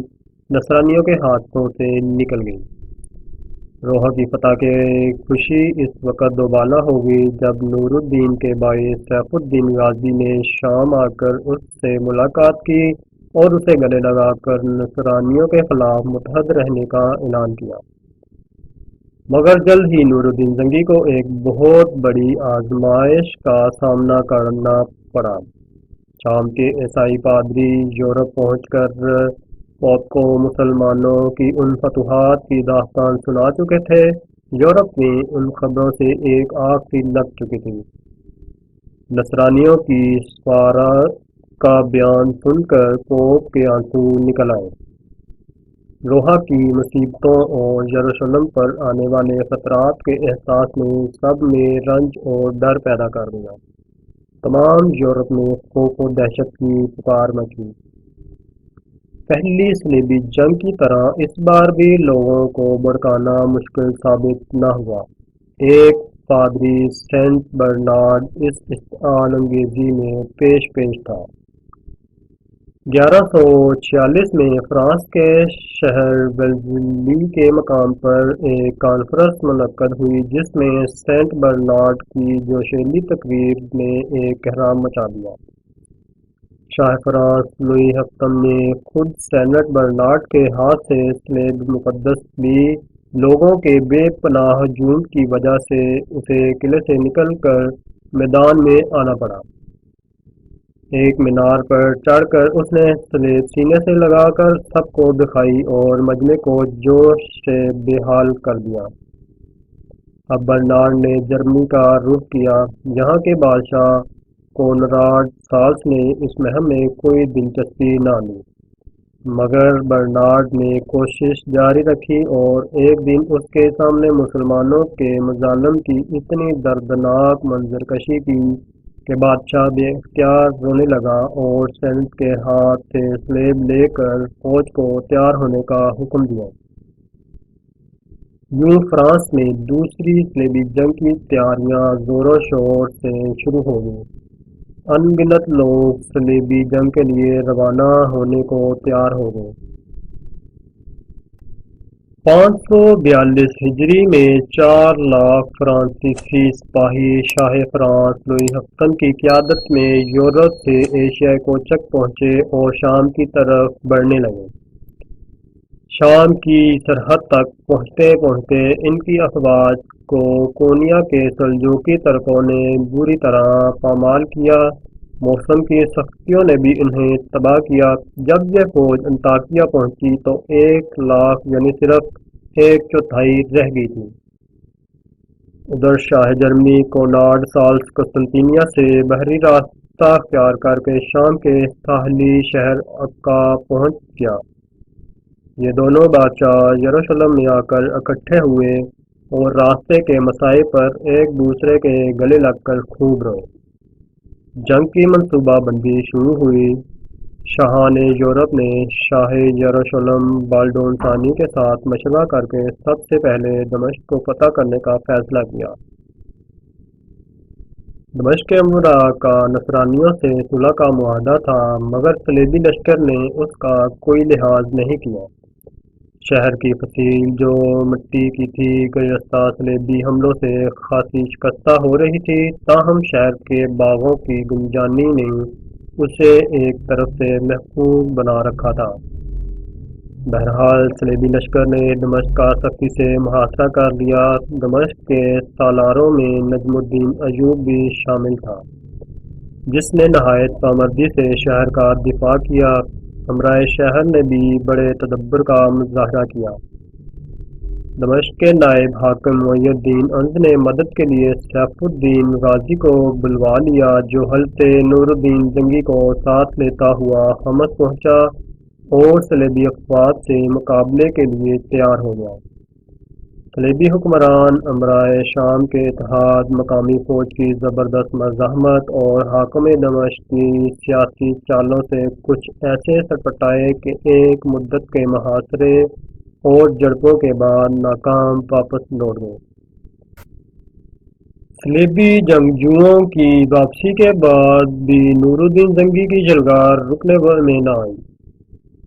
نصرانیوں کے ہاتھوں سے نکل گئی۔ روحا کی فتح کی خوشی اس وقت دوبالا ہو گئی جب نور الدین کے بھائی سیف الدین غازی نے شام آ کر اس سے ملاقات کی اور اسے گلے لگا کر نصرانیوں کے خلاف متحد رہنے کا اعلان کیا۔ مگر جلد ہی نور الدین زنگی کو ایک بہت بڑی آزمائش کا سامنا کرنا پڑا۔ شام کے عیسائی پادری یورپ پہنچ کر پوپ کو مسلمانوں کی ان فتوحات کی داستان سنا چکے تھے۔ یورپ میں ان خبروں سے ایک آگ سی لگ چکی تھی۔ نصرانیوں کی سفارت کا بیان سن کر پوپ کے آنسو نکل آئے۔ روحا کی مصیبتوں اور یروشلم پر آنے والے خطرات کے احساس نے سب میں رنج اور ڈر پیدا کر دیا۔ تمام یورپ میں خوف و دہشت کی پکار مچی۔ پہلی صلیبی جنگ کی طرح اس بار بھی لوگوں کو بھڑکانا مشکل ثابت نہ ہوا۔ ایک پادری سینٹ برنارڈ اس اشتعال انگیزی میں پیش تھا۔ 1146 میں فرانس کے شہر ویلزلی کے مقام پر ایک کانفرنس منعقد ہوئی جس میں سینٹ برنارڈ کی جوشیلی تقریر نے ایک کہرام مچا دیا۔ شاہ فرانس لوئی ہفتم نے خود سینٹ برنارڈ کے ہاتھ سے صلیب مقدس لی۔ لوگوں کے بے پناہ ہجوم کی وجہ سے اسے قلعے سے نکل کر میدان میں آنا پڑا۔ ایک مینار پر چڑھ کر اس نے صلیب سینے سے لگا کر سب کو دکھائی اور مجمع کو جوش سے بے حال کر دیا۔ اب برنارڈ نے جرمنی کا رخ کیا۔ یہاں کے بادشاہ کونراڈ سالس نے اس مہم میں کوئی دلچسپی نہ لی، مگر برنارڈ نے کوشش جاری رکھی اور ایک دن اس کے سامنے مسلمانوں کے مظالم کی اتنی دردناک منظر کشی کی کہ بادشاہ بے اختیار رونے لگا اور سینٹ کے ہاتھ سے صلیب لے کر فوج کو تیار ہونے کا حکم دیا۔ یوں فرانس میں دوسری صلیبی جنگ کی تیاریاں زور و شور سے شروع ہو گئیں۔ ان گنت لوگ صلیبی جنگ کے لیے روانہ ہونے کو تیار ہو گئے۔ 542 ہجری میں 4 لاکھ فرانسیسی سپاہی شاہ فرانس لوئی ہفتم کی قیادت میں یورپ سے ایشیا کوچک پہنچے اور شام کی طرف بڑھنے لگے۔ شام کی سرحد تک پہنچتے پہنچتے ان کی افواج کو کونیا کے سلجوقی ترکوں نے بری طرح پامال کیا۔ موسم کی سختیوں نے بھی انہیں تباہ کیا۔ جب یہ فوج انطاکیہ پہنچی تو 1 لاکھ یعنی صرف 1/4 رہ گئی تھی۔ ادھر شاہ جرمنی کونراڈ سالس قسطنطنیہ سے بحری راستہ اختیار کر کے شام کے ساحلی شہر عکا پہنچ گیا۔ یہ دونوں بادشاہ یروشلم میں آ کر اکٹھے ہوئے اور راستے کے مسائل پر ایک دوسرے کے گلے لگ کر خوب روئے۔ جنگ کی منصوبہ بندی شروع ہوئی۔ شاہان یورپ نے شاہ یروشلم بالڈون ثانی کے ساتھ مشورہ کر کے سب سے پہلے دمشق کو فتح کرنے کا فیصلہ کیا۔ دمشق کے امراء کا نصرانیوں سے صلح کا معاہدہ تھا، مگر صلیبی لشکر نے اس کا کوئی لحاظ نہیں کیا۔ شہر کی فصیل جو مٹی کی تھی، کئی رستہ صلیبی حملوں سے خاصی شکستہ ہو رہی تھی، تاہم شہر کے باغوں کی گنجانی نے اسے ایک طرف سے محفوظ بنا رکھا تھا۔ بہرحال صلیبی لشکر نے دمشق کا سختی سے محاصرہ کر لیا۔ دمشق کے سالاروں میں نجم الدین ایوب بھی شامل تھا، جس نے نہایت بامردی سے شہر کا دفاع کیا۔ امراء شہر نے بھی بڑے تدبر کا مظاہرہ کیا۔ دمشق کے نائب حاکم محی الدین انز نے مدد کے لیے سیف الدین غازی کو بلوا لیا، جو حضرت نور الدین زنگی کو ساتھ لیتا ہوا حمص پہنچا اور صلیبی افواج سے مقابلے کے لیے تیار ہو گیا۔ صلیبی حکمران امراء شام کے اتحاد، مقامی فوج کی زبردست مزاحمت اور حاکم دمشق کی سیاسی چالوں سے کچھ ایسے سٹپٹائے کہ ایک مدت کے محاصرے اور جھڑپوں کے بعد ناکام واپس لوٹ گئے۔ صلیبی جنگجوؤں کی واپسی کے بعد بھی نور الدین زنگی کی جلگار رکنے میں نہ آئی۔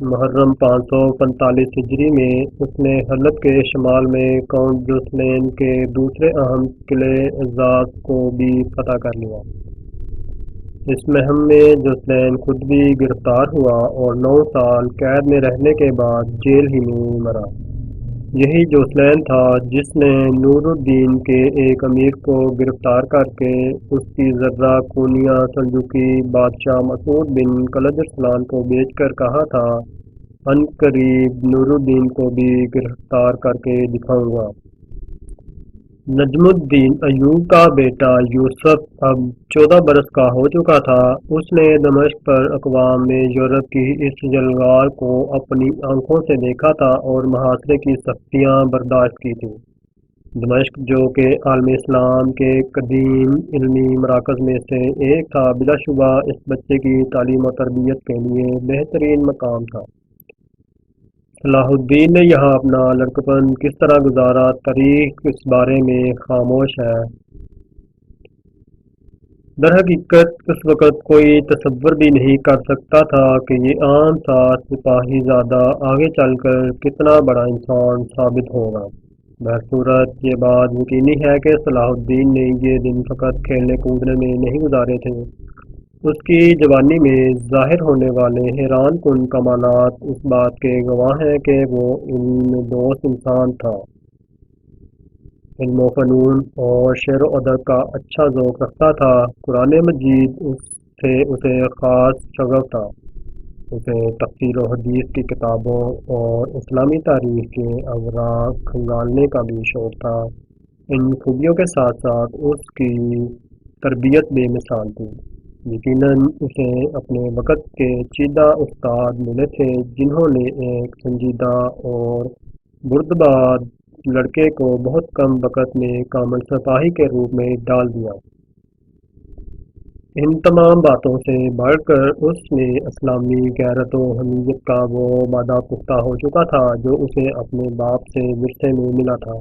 محرم 545 ہجری میں اس نے حلب کے شمال میں کاؤنٹ جوسلین کے دوسرے اہم قلعے عزاز کو بھی فتح کر لیا۔ اس مہم میں جوسلین خود بھی گرفتار ہوا اور 9 سال قید میں رہنے کے بعد جیل ہی میں مرا۔ یہی جوسلین تھا جس نے نور الدین کے ایک امیر کو گرفتار کر کے اس کی زرہ کونیا سلجوقی بادشاہ مسعود بن کلج ارسلان کو بیچ کر کہا تھا، عنقریب نور الدین کو بھی گرفتار کر کے دکھاؤں گا۔ نجم الدین ایوب کا بیٹا یوسف اب 14 برس کا ہو چکا تھا۔ اس نے دمشق پر اقوام یورپ کی اس جلگار کو اپنی آنکھوں سے دیکھا تھا اور محاصرے کی سختیاں برداشت کی تھیں۔ دمشق جو کہ عالم اسلام کے قدیم علمی مراکز میں سے ایک تھا، بلا شبہ اس بچے کی تعلیم و تربیت کے لیے بہترین مقام تھا۔ صلاح الدین نے یہاں اپنا لڑکپن کس طرح گزارا، تاریخ اس بارے میں خاموش ہے۔ در حقیقت اس وقت کوئی تصور بھی نہیں کر سکتا تھا کہ یہ عام سا سپاہی زادہ آگے چل کر کتنا بڑا انسان ثابت ہوگا۔ بہرصورت یہ بات یقینی ہے کہ صلاح الدین نے یہ دن فقط کھیلنے کودنے میں نہیں گزارے تھے۔ اس کی جوانی میں ظاہر ہونے والے حیران کن کمالات اس بات کے گواہ ہیں کہ وہ علم دوست انسان تھا، علم و فنون اور شعر و ادب کا اچھا ذوق رکھتا تھا۔ قرآن مجید سے اسے خاص شغف تھا۔ اسے تفسیر و حدیث کی کتابوں اور اسلامی تاریخ کے اوراق کھنگالنے کا بھی شوق تھا۔ ان خوبیوں کے ساتھ ساتھ اس کی تربیت بے مثال تھی۔ یقیناً اسے اپنے وقت کے چیدہ استاد ملے تھے جنہوں نے ایک سنجیدہ اور بردبار لڑکے کو بہت کم وقت میں کامل سپاہی کے روپ میں ڈال دیا۔ ان تمام باتوں سے بڑھ کر اس میں اسلامی غیرت و حمیت کا وہ مادہ پختہ ہو چکا تھا جو اسے اپنے باپ سے ورثے میں ملا تھا۔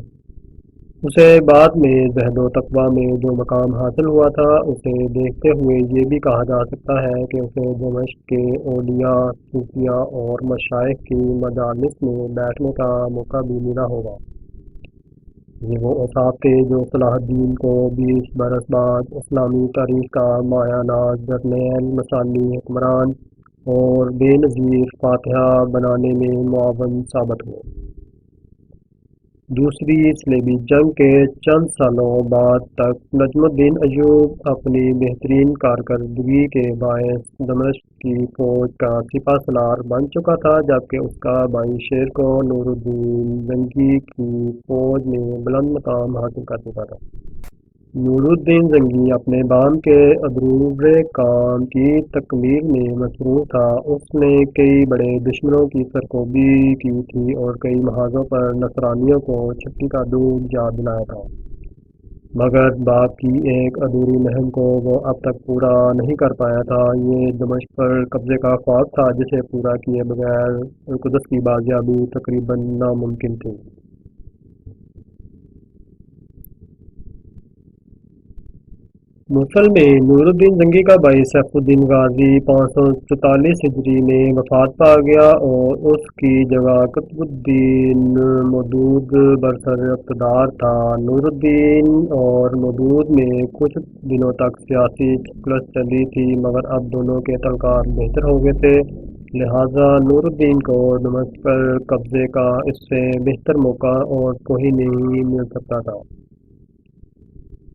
اسے بعد میں زہد و تقویٰ میں جو مقام حاصل ہوا تھا، اسے دیکھتے ہوئے یہ بھی کہا جا سکتا ہے کہ اسے دمشق کے اولیاء، صوفیاء اور مشائخ کی مجالس میں بیٹھنے کا موقع بھی ملا ہوگا۔ یہ وہ اوصاف تھے جو صلاح الدین کو 20 برس بعد اسلامی تاریخ کا مایہ ناز، جرنیل، مثالی حکمران اور بے نظیر فاتح بنانے میں معاون ثابت ہوئے۔ دوسری صلیبی جنگ کے چند سالوں بعد تک نجم الدین ایوب اپنی بہترین کارکردگی کے باعث دمشق کی فوج کا سپہ سالار بن چکا تھا، جبکہ اس کا بھائی شیر کو نور الدین زنگی کی فوج میں بلند مقام حاصل کر چکا تھا۔ نور الدین زنگی اپنے بام کے ادھورے کام کی تکمیل میں مصروف تھا۔ اس نے کئی بڑے دشمنوں کی سرکوبی کی تھی اور کئی محاذوں پر نصرانیوں کو چھٹی کا دودھ یاد دلایا تھا۔ مگر باپ کی ایک ادھوری مہم کو وہ اب تک پورا نہیں کر پایا تھا۔ یہ دمشق پر قبضے کا خواب تھا جسے پورا کیے بغیر قدس کی بازیابی تقریباً ناممکن تھی۔ موصل میں نور الدین زنگی کا بھائی سیف الدین غازی 544 ہجری میں وفات پا گیا اور اس کی جگہ قطب الدین مودود برسر اقتدار تھا۔ نور الدین اور مودود میں کچھ دنوں تک سیاسی چکلش چلی تھی مگر اب دونوں کے تعلقات بہتر ہو گئے تھے، لہٰذا نور الدین کو دمشق پر قبضے کا اس سے بہتر موقع اور کوئی نہیں مل سکتا تھا۔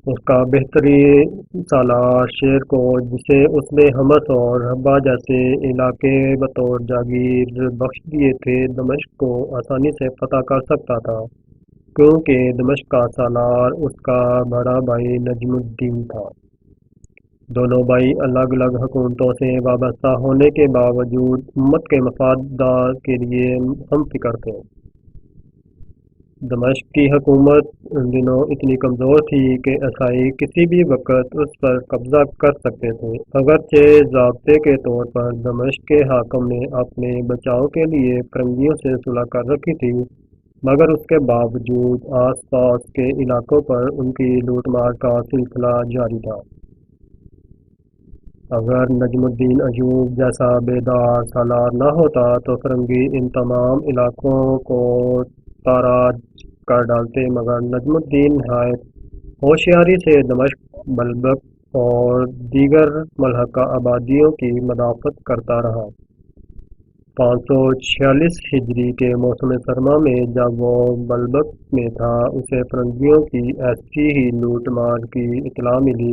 اس کا بہترین سالار شیر کو جسے اس نے حمص اور حبہ جیسے علاقے بطور جاگیر بخش دیے تھے دمشق کو آسانی سے فتح کر سکتا تھا، کیونکہ دمشق کا سالار اس کا بڑا بھائی نجم الدین تھا۔ دونوں بھائی الگ الگ حکومتوں سے وابستہ ہونے کے باوجود امت کے مفادات کے لیے ہم فکر تھے۔ دمشق کی حکومت ان دنوں اتنی کمزور تھی کہ عیسائی کسی بھی وقت اس پر قبضہ کر سکتے تھے۔ اگرچہ ضابطے کے طور پر دمشق کے حاکم نے اپنے بچاؤ کے لیے فرنگیوں سے صلح کر رکھی تھی، مگر اس کے باوجود آس پاس کے علاقوں پر ان کی لوٹ مار کا سلسلہ جاری تھا۔ اگر نجم الدین ایوب جیسا بیدار سالار نہ ہوتا تو فرنگی ان تمام علاقوں کو تاراج کر ڈالتے، مگر نجم الدین نہایت ہوشیاری سے دمشق، بلبک اور دیگر ملحقہ آبادیوں کی مدافعت کرتا رہا۔ 546 ہجری کے موسم سرما میں جب وہ بلبک میں تھا، اسے فرنگیوں کی ایسی ہی لوٹ مار کی اطلاع ملی۔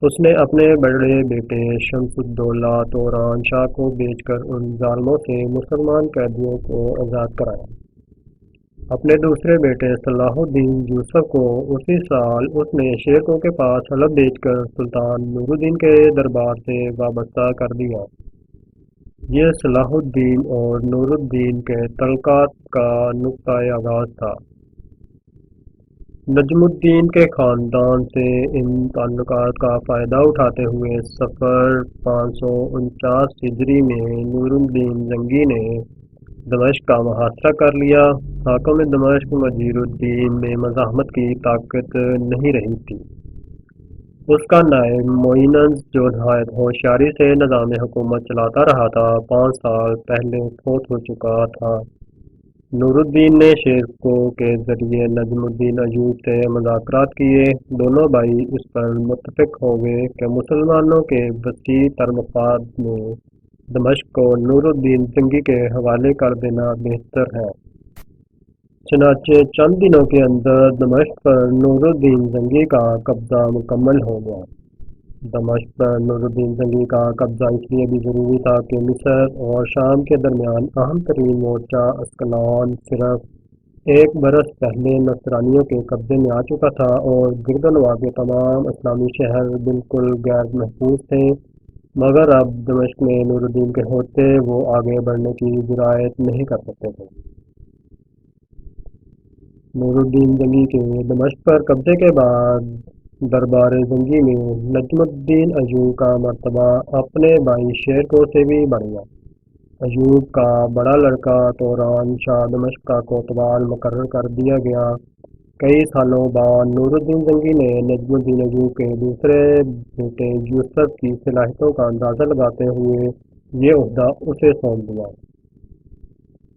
اس نے اپنے بڑے بیٹے شمس الدولہ توران شاہ کو بھیج کر ان ظالموں سے مسلمان قیدیوں کو آزاد کرایا۔ اپنے دوسرے بیٹے صلاح الدین یوسف کو اسی سال اس نے شیرکو کے پاس حلب بھیج کر سلطان نور الدین کے دربار سے وابستہ کر دیا۔ یہ صلاح الدین اور نور الدین کے تعلقات کا نقطۂ آغاز تھا۔ نجم الدین کے خاندان سے ان تعلقات کا فائدہ اٹھاتے ہوئے صفر 549 ہجری میں نور الدین زنگی نے دمشق کا محاصرہ کر لیا۔ حاکم دمشق وزیر الدین میں مزاحمت کی طاقت نہیں رہی تھی۔ اس کا نائب معیننز جو نہایت ہوشیاری سے نظام حکومت چلاتا رہا تھا، 5 سال پہلے فوت ہو چکا تھا۔ نور الدین نے شیرکو کے ذریعے نجم الدین ایوب سے مذاکرات کیے۔ دونوں بھائی اس پر متفق ہو گئے کہ مسلمانوں کے وسیع تر مفاد میں دمشق کو نور الدین زنگی کے حوالے کر دینا بہتر ہے۔ چنانچہ چند دنوں کے اندر دمشق پر نور الدین زنگی کا قبضہ مکمل ہو گیا۔ دمشق پر نور الدین زنگی کا قبضہ اس لیے بھی ضروری تھا کہ مصر اور شام کے درمیان اہم ترین مورچہ اسکلان صرف ایک برس پہلے نصرانیوں کے قبضے میں آ چکا تھا اور گرد و نواح کے تمام اسلامی شہر بالکل غیر محفوظ تھے، مگر اب دمشق میں نور الدین کے ہوتے وہ آگے بڑھنے کی جرأت نہیں کر سکتے تھے۔ نور الدین زنگی کے دمشق پر قبضے کے بعد دربار زنگی میں نجم الدین ایوب کا مرتبہ اپنے بھائی شیرکو سے بھی بڑھ گیا۔ ایوب کا بڑا لڑکا توران شاہ دمشق کا کوتوال مقرر کر دیا گیا۔ کئی سالوں بعد نور الدین زنگی نے نجم الدین ایوب کے دوسرے بیٹے یوسف کی صلاحیتوں کا اندازہ لگاتے ہوئے یہ عہدہ اسے سونپ دیا۔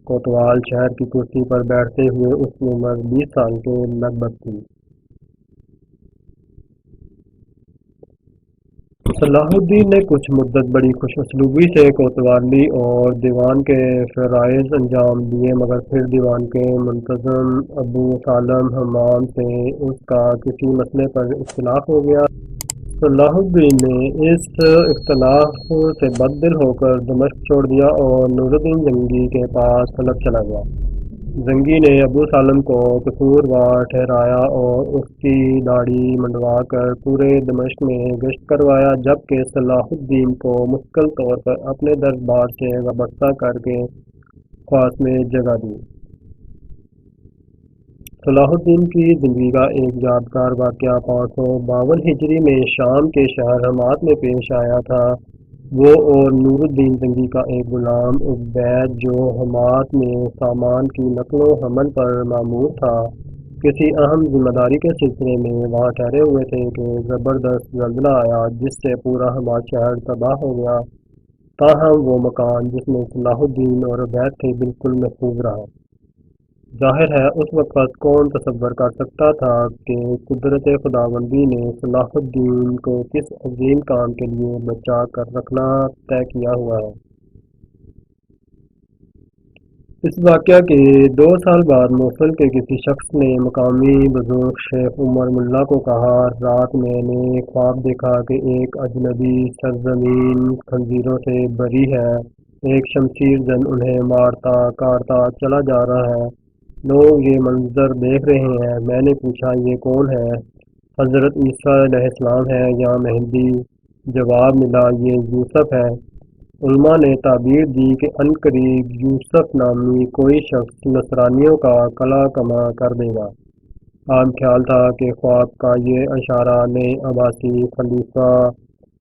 کوتوال شہر کی کرسی پر بیٹھتے ہوئے اس کی عمر 20 سال کے لگ بھگ تھی۔ صلاح الدین نے کچھ مدت بڑی خوش اسلوبی سے کوتوالی اور دیوان کے فرائض انجام دیے، مگر پھر دیوان کے منتظم ابو سالم حمام سے اس کا کسی مسئلے پر اختلاف ہو گیا۔ صلاح الدین نے اس اختلاف سے بددل ہو کر دمشق چھوڑ دیا اور نور الدین زنگی کے پاس حلب چلا گیا۔ زنگی نے ابو سالم کو قصوروار ٹھہرایا اور اس کی داڑھی منڈوا کر پورے دمشق میں گشت کروایا، جبکہ صلاح الدین کو مستقل طور پر اپنے دربار سے وابستہ کر کے خواص میں جگہ دی۔ صلاح الدین کی زندگی کا ایک یادگار واقعہ 552 ہجری میں شام کے شہر حمات میں پیش آیا تھا۔ وہ اور نور الدین زنگی کا ایک غلام عبید جو حمات میں سامان کی نقل و حمل پر مامور تھا، کسی اہم ذمہ داری کے سلسلے میں وہاں ٹھہرے ہوئے تھے کہ زبردست زلزلہ آیا جس سے پورا حمات شہر تباہ ہو گیا۔ تاہم وہ مکان جس میں صلاح الدین اور عبید تھے بالکل محفوظ رہا۔ ظاہر ہے اس وقت کون تصور کر سکتا تھا کہ قدرت خداوندی نے صلاح الدین کو کس عظیم کام کے لیے بچا کر رکھنا طے کیا ہوا ہے۔ اس واقعہ کے 2 سال بعد موصل کے کسی شخص نے مقامی بزرگ شیخ عمر ملا کو کہا، رات میں نے خواب دیکھا کہ ایک اجنبی سرزمین خنزیروں سے بری ہے، ایک شمشیر زن انہیں مارتا کاٹتا چلا جا رہا ہے، لوگ یہ منظر دیکھ رہے ہیں۔ میں نے پوچھا یہ کون ہے، حضرت عیسیٰ علیہ السلام ہے یا مہدی؟ جواب ملا یہ یوسف ہے۔ علماء نے تعبیر دی کہ عنقریب یوسف نامی کوئی شخص نصرانیوں کا قلعہ کما کر دے گا۔ عام خیال تھا کہ خواب کا یہ اشارہ نئے عباسی خلیفہ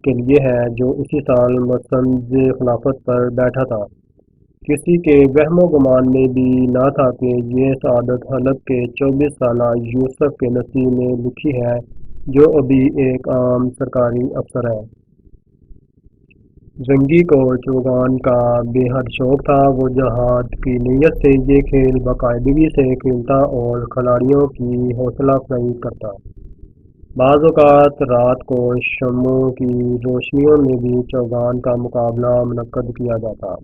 کے لیے ہے جو اسی سال مسند خلافت پر بیٹھا تھا۔ کسی کے وہم و گمان میں بھی نہ تھا کہ یہ سعادت حلب کے 24 سالہ یوسف کے نصیب میں لکھی ہے جو ابھی ایک عام سرکاری افسر ہے۔ زنگی کو چوگان کا بے حد شوق تھا۔ وہ جہاد کی نیت سے یہ کھیل باقاعدگی سے کھیلتا اور کھلاڑیوں کی حوصلہ افزائی کرتا۔ بعض اوقات رات کو شمعوں کی روشنیوں میں بھی چوگان کا مقابلہ منعقد کیا جاتا۔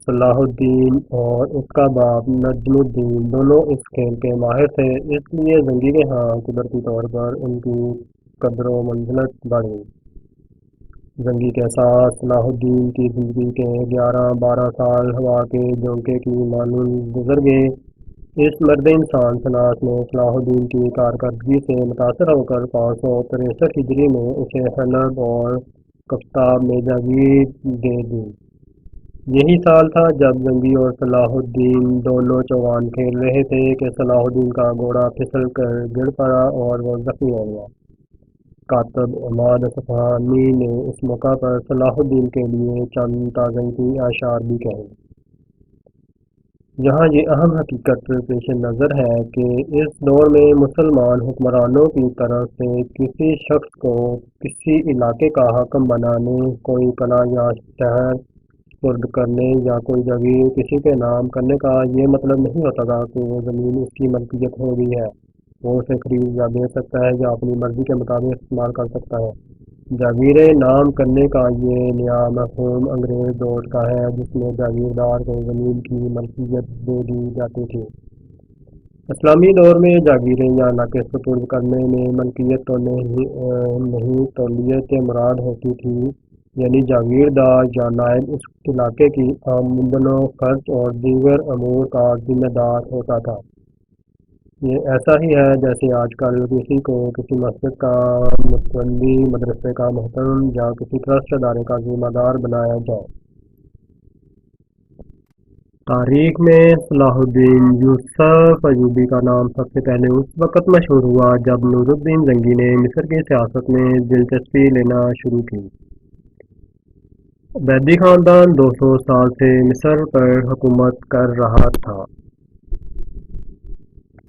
صلاح الدین اور اس کا باپ نجم الدین دونوں اس کھیل کے ماہر تھے، اس لیے زنگی کے ہاں قدرتی طور پر ان کی قدر و منزلت بڑھ گئی۔ زنگی کے ساتھ صلاح الدین کی زندگی کے 11-12 سال ہوا کے جھونکے کی مانند گزر گئے۔ اس مرد انسان شناس نے صلاح الدین کی کارکردگی سے متاثر ہو کر 563 ہجری میں اسے حلب اور قفطاب میں جاگیر دے دی۔ یہی سال تھا جب زنگی اور صلاح الدین دونوں چوگان کھیل رہے تھے کہ صلاح الدین کا گھوڑا پھسل کر گر پڑا اور وہ زخمی ہو گیا۔ کاتب عماد اصفہانی نے اس موقع پر صلاح الدین کے لیے چند تعزیتی اشعار بھی کہے۔ یہاں یہ اہم حقیقت پیش نظر ہے کہ اس دور میں مسلمان حکمرانوں کی طرف سے کسی شخص کو کسی علاقے کا حاکم بنانے، کوئی قلعہ یا شہر سپرد کرنے یا کوئی جاگیر کسی کے نام کرنے کا یہ مطلب نہیں ہوتا تھا کہ وہ زمین اس کی ملکیت ہو گئی ہے، وہ اسے خرید یا بیچ سکتا ہے یا اپنی مرضی کے مطابق استعمال کر سکتا ہے۔ جاگیر نام کرنے کا یہ نیا مفہوم انگریز دور کا ہے جس میں جاگیردار کو زمین کی ملکیت دے دی جاتی تھی۔ اسلامی دور میں جاگیریں یا علاقے سپرد کرنے میں ملکیت تو نہیں تولیت مراد ہوتی تھی، یعنی جاگیردار یا نائب اس علاقے کی آمدن و خرچ اور دیگر امور کا ذمہ دار ہوتا تھا۔ یہ ایسا ہی ہے جیسے آج کل کسی کو کسی مسجد کا متولی، مدرسے کا محترم یا کسی ٹرسٹ ادارے کا ذمہ دار بنایا جائے۔ تاریخ میں صلاح الدین یوسف ایوبی کا نام سب سے پہلے اس وقت مشہور ہوا جب نور الدین زنگی نے مصر کی سیاست میں دلچسپی لینا شروع کی۔ عبیدی خاندان 200 سال سے مصر پر حکومت کر رہا تھا۔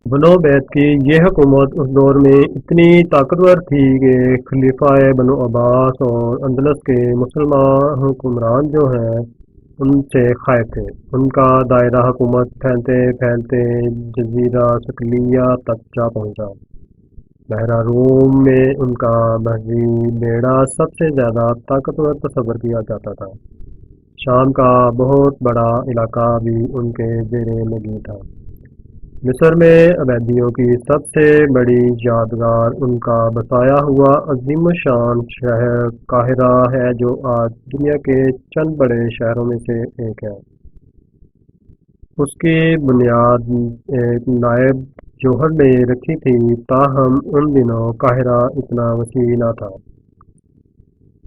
بنو عبید کی یہ حکومت اس دور میں اتنی طاقتور تھی کہ خلیفہ بنو عباس اور اندلس کے مسلمان حکمران جو ہیں ان سے خائف تھے۔ ان کا دائرہ حکومت پھیلتے پھیلتے جزیرہ صقلیہ تک جا پہنچا۔ بحیرہ روم میں ان کا بحری بیڑا سب سے زیادہ طاقتور تصور کیا جاتا تھا۔ شام کا بہت بڑا علاقہ بھی ان کے زیر نگیں تھا۔ مصر میں عبیدیوں کی سب سے بڑی یادگار ان کا بسایا ہوا عظیم الشان شہر قاہرہ ہے جو آج دنیا کے چند بڑے شہروں میں سے ایک ہے۔ اس کی بنیاد ایک نائب جوہر نے رکھی تھی، تاہم ان دنوں قاہرہ اتنا وسیع نہ تھا۔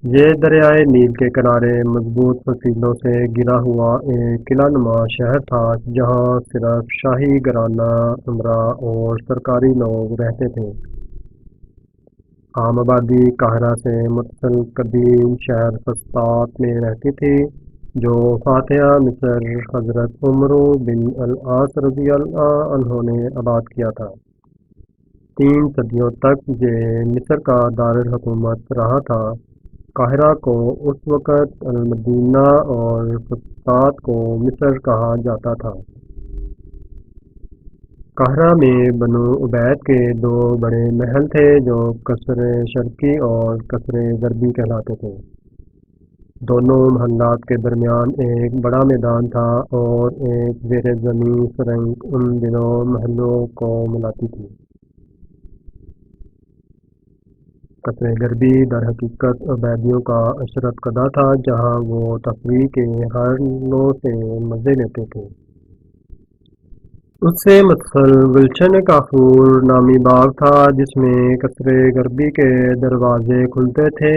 یہ دریائے نیل کے کنارے مضبوط فصیلوں سے گھرا ہوا ایک قلعہ نما شہر تھا جہاں صرف شاہی گھرانہ امراء اور سرکاری لوگ رہتے تھے۔ عام آبادی قاہرہ سے متصل قدیم شہر فسطاط میں رہتی تھی جو فاتحہ مصر حضرت عمرو بن العاص رضی اللہ عنہ نے آباد کیا تھا۔ 3 صدیوں تک یہ مصر کا دارالحکومت رہا تھا۔ قاہرہ کو اس وقت المدینہ اور فسطاط کو مصر کہا جاتا تھا۔ قاہرہ میں بنو عبید کے 2 بڑے محل تھے جو قصر شرقی اور قصر غربی کہلاتے تھے۔ دونوں محلات کے درمیان ایک بڑا میدان تھا اور ایک زیر زمین سرنگ ان دونوں محلوں کو ملاتی تھی۔ قصر غربی در حقیقت عبیدیوں کا عشرت قدہ تھا جہاں وہ تفریح کے ہر نوع سے مزے لیتے تھے۔ اس سے متصل گلشن کافور نامی باغ تھا جس میں قصر غربی کے دروازے کھلتے تھے۔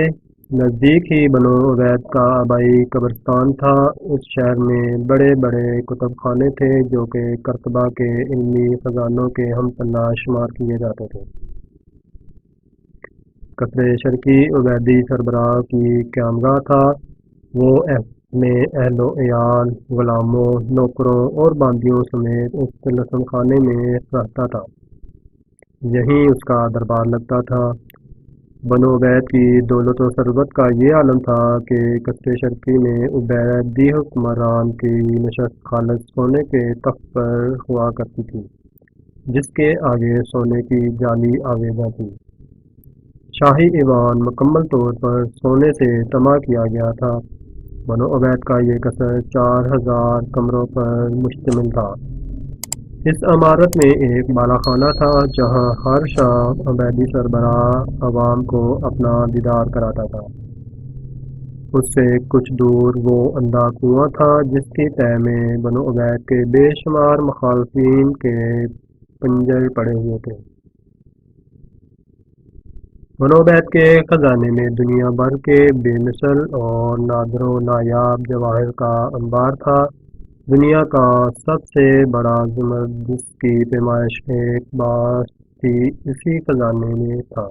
نزدیک ہی بنو عبید کا آبائی قبرستان تھا۔ اس شہر میں بڑے بڑے کتب خانے تھے جو کہ قرطبہ کے علمی خزانوں کے ہم پناہ شمار کیے جاتے تھے۔ قصر شرقی عبیدی سربراہ کی قیامگاہ تھا۔ وہ اپنے اہل و عیال، غلاموں، نوکروں اور باندیوں سمیت اس طلسم خانے میں رہتا تھا۔ یہیں اس کا دربار لگتا تھا۔ بنو عبید کی دولت و ثروت کا یہ عالم تھا کہ قصر شرقی میں عبیدی حکمران کی نشست خالص سونے کے تخت پر ہوا کرتی تھی جس کے آگے سونے کی جالی آویزاں تھی۔ شاہی ایوان مکمل طور پر سونے سے تمام کیا گیا تھا۔ بنو عبید کا یہ قصر 4000 کمروں پر مشتمل تھا۔ اس عمارت میں ایک بالا خانہ تھا جہاں ہر شام عبیدی سربراہ عوام کو اپنا دیدار کراتا تھا۔ اس سے کچھ دور وہ اندھا کنواں تھا جس کی تہہ میں بنو عبید کے بے شمار مخالفین کے پنجر پڑے ہوئے تھے۔ بنو عبید کے خزانے میں دنیا بھر کے بے مثل اور نادر و نایاب جواہر کا انبار تھا۔ دنیا کا سب سے بڑا زمرد جس کی پیمائش ایک باس تھی اسی خزانے میں تھا۔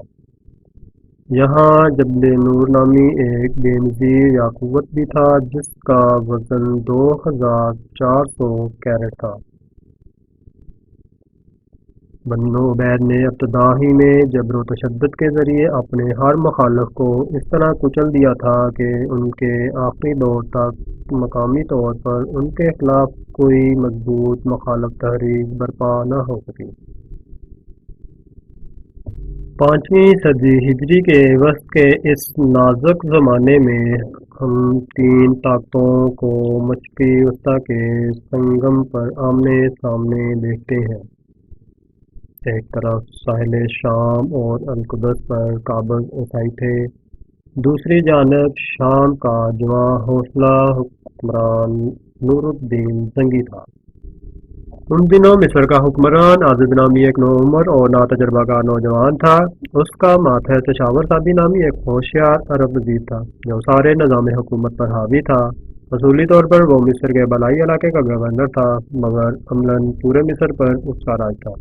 یہاں جبل نور نامی ایک بے نظیر یاقوت بھی تھا جس کا وزن 2400 کیرٹ تھا۔ بنو عبید نے ابتدا ہی میں جبر و تشدد کے ذریعے اپنے ہر مخالف کو اس طرح کچل دیا تھا کہ ان کے آخری دور تک مقامی طور پر ان کے خلاف کوئی مضبوط مخالف تحریک برپا نہ ہو سکی۔ 5ویں صدی ہجری کے وسط کے اس نازک زمانے میں ہم 3 طاقتوں کو مشرقی وسطی کے سنگم پر آمنے سامنے دیکھتے ہیں۔ ایک طرف ساحل شام اور القدس پر قابض عیسائی تھے، دوسری جانب شام کا جواں حوصلہ حکمران نور الدین زنگی تھا۔ ان دنوں مصر کا حکمران عاضد نامی ایک نوعمر اور ناتجربہ کار نوجوان تھا۔ اس کا ماتحت شاور سادی نامی ایک ہوشیار عرب وزیر تھا جو سارے نظام حکومت پر حاوی تھا۔ اصولی طور پر وہ مصر کے بالائی علاقے کا گورنر تھا مگر عملاً پورے مصر پر اس کا راج تھا۔